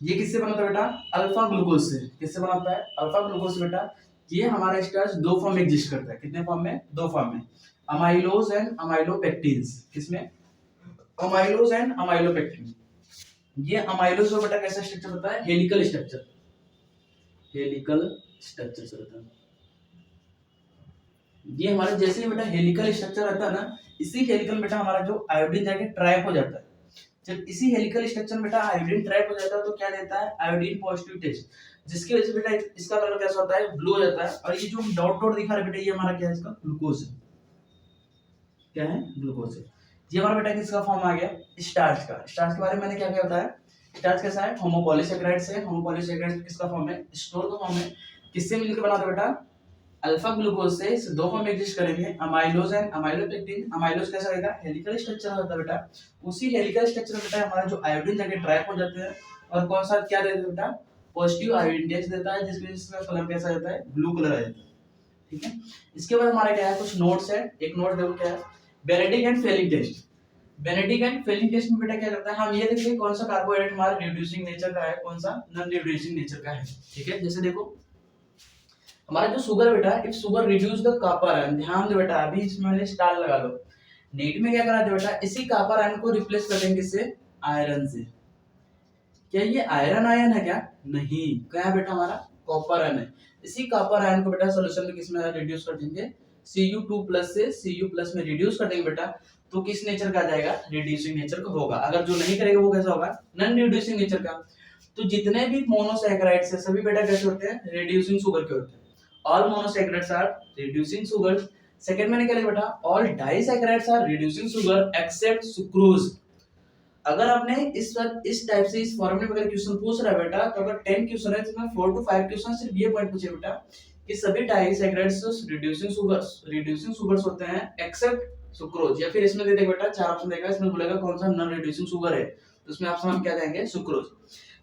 ये किससे बनता है बेटा? अल्फा ग्लूकोज से। किससे बनता है? अल्फा ग्लूकोज से बेटा। ये हमारा स्टार्च दो फॉर्म में एग्जिस्ट करता है। कितने फॉर्म में? दो फॉर्म में, अमाइलोज एंड अमाइलोपेक्टिन्स। किसमें? Amylose and amylopectin. ये अमाइलोज का बेटा कैसा स्ट्रक्चर होता है, हेलिकल स्ट्रक्चर, हेलिकल स्ट्रक्चर से होता है। ये हमारा जैसे ही बेटा हेलिकल स्ट्रक्चर रहता है ना, इसी हेलिकल बेटा हमारा जो आयोडीन जाके ट्रैप हो जाता है। जब इसी हेलिकल स्ट्रक्चर में बेटा आयोडीन ट्रैप हो जाता है तो क्या देता है, आयोडीन पॉजिटिव टेस्ट, जिसकी वजह से बेटा इसका कलर कैसा होता है, ब्लू हो जाता है। और ये जो डॉट डॉट दिखा रहा है बेटा, ये हमारा क्या है, इसका ग्लूकोज है। क्या है, ग्लूकोज है। ये हमारा बेटा किसका फॉर्म आ गया, स्टार्च का। स्टार्च के बारे में मैंने क्या क्या बताया, स्टार्च कैसा है, होमोपॉलीसैकेराइड से। होमोपॉलीसैकेराइड किसका फॉर्म है, स्टोर का फॉर्म है। किससे मिलकर बना था बेटा, अल्फा ग्लूकोज से। इस दो फॉर्म एग्जिस्ट करेंगे, अमाइलोज एंड अमाइलोपेक्टिन। अमाइलोज कैसा रहेगा, हेलिकल स्ट्रक्चर होता है बेटा। उसी हेलिकल स्ट्रक्चर में बेटा हमारा जो आयोडीन जाके ट्रैप हो जाते हैं, और कौन सा क्या देता है बेटा, पॉजिटिव आयोडीन टेस्ट देता है, जिसकी वजह से इसका कलर कैसा रहता है, ब्लू कलर आ जाता है। ठीक है, इसके बाद हमारा क्या है, कुछ नोट्स है। एक नोट देखो क्या है, Benedict and Fehling test. Benedict and Fehling test में बेटा क्या करता है, हम ये देखिए कौन सा कार्बोहाइड्रेट हमारा रिड्यूसिंग नेचर का है, कौन सा नॉन रिड्यूसिंग नेचर का है। ठीक है, जैसे देखो हमारा जो शुगर है बेटा, if sugar reduce the copper ion, ध्यान दो बेटा, अभी इसमें मैंने स्टार लगा लो। नीट में क्या करा था बेटा, इसी कॉपर आयन को रिप्लेस कर देंगे किससे, आयरन से। क्या ये आयरन आयन है क्या, नहीं, क्या है बेटा, हमारा कॉपर आयन है। इसी कॉपर आयन को बेटा सोल्यूशन में किसमें रिड्यूस कर देंगे, Cu2+ से Cu+ में रिड्यूस कर देंगे बेटा, तो किस नेचर का आ जाएगा, रिड्यूसिंग नेचर का होगा। अगर जो नहीं करेगा वो कैसा होगा, नॉन रिड्यूसिंग नेचर का। तो जितने भी मोनोसैकेराइड्स है सभी बेटा कैसे होते हैं, रिड्यूसिंग शुगर के होते हैं। All monosaccharides are reducing sugar. Second मैंने क्या लिखा बेटा, all disaccharides are reducing sugar except sucrose. अगर आपने इस टाइप से इस फॉर्मूले में अगर क्वेश्चन पूछ रहा है बेटा, तो अगर 10 क्वेश्चन है तो इसमें 4 to 5 क्वेश्चन सिर्फ ये पॉइंट पूछे बेटा कि सभी डाइसैकेराइड्स रिड्यूसिंग शुगर्स होते हैं एक्सेप्ट सुक्रोज। या फिर इसमें दे देगा बेटा, चार ऑप्शन देगा, इसमें बोलेगा कौन सा नॉन रिड्यूसिंग शुगर है, तो उसमें ऑप्शन हम क्या देंगे, सुक्रोज।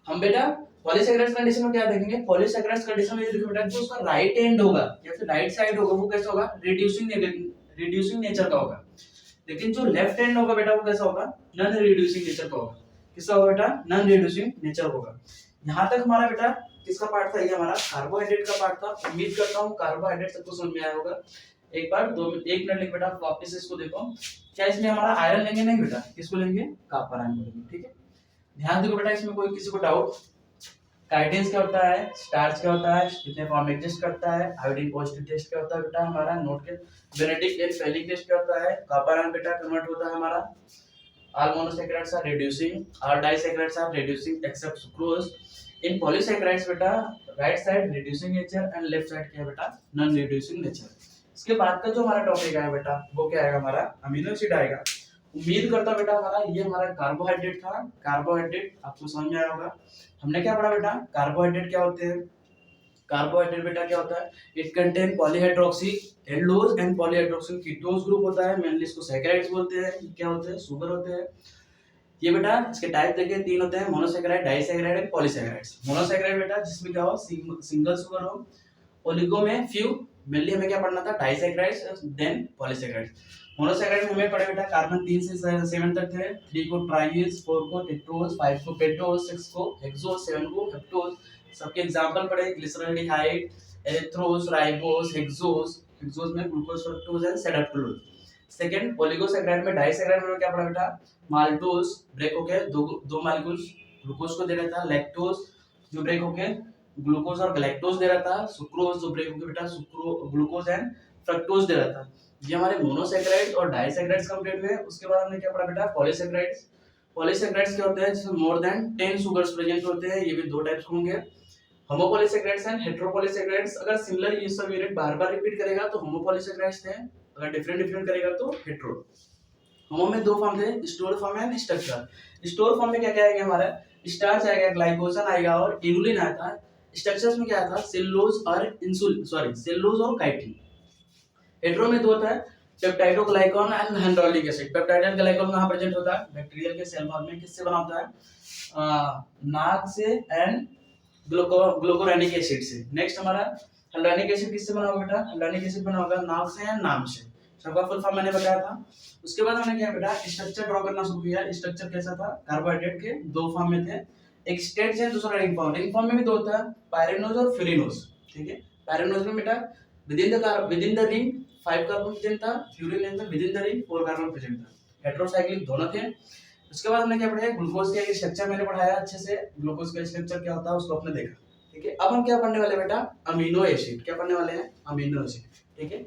हम बेटा पॉलीसैकेराइड्स कंडीशन में क्या देखेंगे, पॉलीसैकेराइड्स कंडीशन में ये देखो बेटा, जो उसका राइट एंड होगा या फिर राइट साइड होगा वो कैसा होगा, रिड्यूसिंग नेचर का होगा। लेकिन जो लेफ्ट हैंड होगा बेटा वो कैसा होगा, नॉन रिड्यूसिंग नेचर का होगा। किसका होगा बेटा, नॉन रिड्यूसिंग नेचर होगा। यहाँ तक हमारा बेटा किसका पार्ट था, ये हमारा कार्बोहाइड्रेट का पार्ट था। उम्मीद करता हूँ कार्बोहाइड्रेट सबको समझ में आया होगा। एक बार 1 मिनट लेके बेटा वापस इसको देखो, क्या इसमें हमारा आयरन लेंगे, नहीं बेटा, किसको लेंगे, कॉपर आयन को लेंगे। ठीक है, ध्यान देखो बेटा, इसमें कोई किसी को डाउट, काइटिन्स क्या होता है, स्टार्च क्या होता है, कितने फॉर्म एग्जिस्ट करता है, आयोडीन पॉजिटिव टेस्ट क्या होता है बेटा हमारा, नोट के बेनेडिक्ट एंड फेलिंग टेस्ट क्या होता है, कॉपर आयन बेटा कन्वर्ट होता है हमारा, all monosaccharides are reducing, all disaccharides are reducing except sucrose। in polysaccharides बेटा right side reducing nature and left side क्या है बेटा, नॉन रिड्यूसिंग नेचर। इसके बाद का जो हमारा टॉपिक है बेटा वो क्या आएगा, हमारा अमीनो एसिड आएगा। उम्मीद करता बेटा हमारा ये हमारा कार्बोहाइड्रेट था। कार्बोहाइड्रेट आपको समझ में आया होगा। हमने क्या पढ़ा बेटा, कार्बोहाइड्रेट क्या होते हैं, कार्बोहाइड्रेट बेटा क्या होता है, it contain polyhydroxy aldose and polyhydroxy ketose group होता है। मेनली इसको सैकेराइड्स बोलते हैं। क्या होते हैं, शुगर होते हैं। ये बेटा इसके टाइप देखिए 3 होते हैं, monosaccharide, disaccharide and polysaccharides. Monosaccharide बेटा जिसमें क्या हो, सिंगल शुगर हो, ओलिगो में फ्यू। मेनली हमें क्या पढ़ना था, डाइसैकेराइड्स देन पॉलीसैकेराइड्स। मोनोसैकेराइड में हमें पढ़े बेटा कार्बन 3 से 7 तक थे। 3 को ट्राइज, 4 को टेट्रोज, 5 को पेटोज, 6 को हेक्सोज, 7 को हेप्टोज। सबके एग्जांपल पढ़े, glyceraldehyde, erythrose, ribose, hexose. Hexose में glucose, fructose and galactose. Second oligosaccharide में, डाइसैकेराइड में क्या पढ़ा बेटा, माल्टोज ब्रेक होके दो मालिक्यूल्स ग्लूकोज को दे रहा था, लैक्टोज जो ब्रेक होके ग्लूकोज और गैलेक्टोज दे रहा था, सुक्रोज जो ब्रेक होके बेटा ग्लूकोज एंड फ्रक्टोज दे रहा था। ये हमारे मोनोसैकेराइड्स और डाइसैकेराइड्स कंप्लीट हुए। उसके बाद हमने क्या पढ़ा बेटा, पॉलीसैकेराइड्स। पॉलीसैकेराइड्स क्या होते हैं, जिसमें मोर देन 10 शुगर्स प्रेजेंट होते हैं। ये भी दो टाइप्स होंगे, होमोपॉलीसैकेराइड्स एंड हेटेरोपॉलीसैकेराइड्स। अगर सिमिलर ये सब यूनिट बार-बार रिपीट करेगा तो होमोपॉलीसैकेराइड्स थे, अगर डिफरेंट करेगा तो हेटेरो। होमो में दो फॉर्म थे, store form and structure. Store form में क्या क्या आएगा हमारा, स्टार्च आएगा, ग्लाइकोजन आएगा और इनुलिन आता है। स्ट्रक्चर्स में क्या आता है, सेलुलोज और काइटिन। हेटेरो में दो होता है, peptidoglycan and हेंड्रोलिक acid. Peptide and ग्लाइकॉन कहां प्रेजेंट होता है, बैक्टीरियल के सेल वॉल में। किससे बना होता है, नाक से एंड ग्लूकोरेनिक एसिड से। नेक्स्ट हमारा हेल्डानिक एसिड किससे बना होगा बेटा, हेल्डानिक एसिड बना होगा नाक से एंड नाम से। सबका फुल फॉर्म मैंने बताया था। उसके बाद हमने क्या बेटा स्ट्रक्चर ड्रॉ करना शुरू किया। स्ट्रक्चर कैसा था, कार्बोहाइड्रेट के दो फॉर्म में थे, एक स्टेट है दूसरा रिंग फॉर्म। रिंग फॉर्म में भी दो होता है, पायरेनोज और फ्यूरिनोज। ठीक है, पायरेनोज में बेटा with in the ring 5 carbon present था, फ्यूरिनोज में with in the ring 4 carbon present था। हेटेरोसाइक्लिक दोनों थे। उसके बाद हमने क्या पढ़ा है, ग्लूकोज का स्ट्रक्चर मैंने पढ़ाया अच्छे से, ग्लूकोज का स्ट्रक्चर क्या होता है उसको आपने देखा। ठीक है, अब हम क्या पढ़ने वाले बेटा, अमीनो एसिड। क्या पढ़ने वाले हैं, अमीनो एसिड। ठीक है,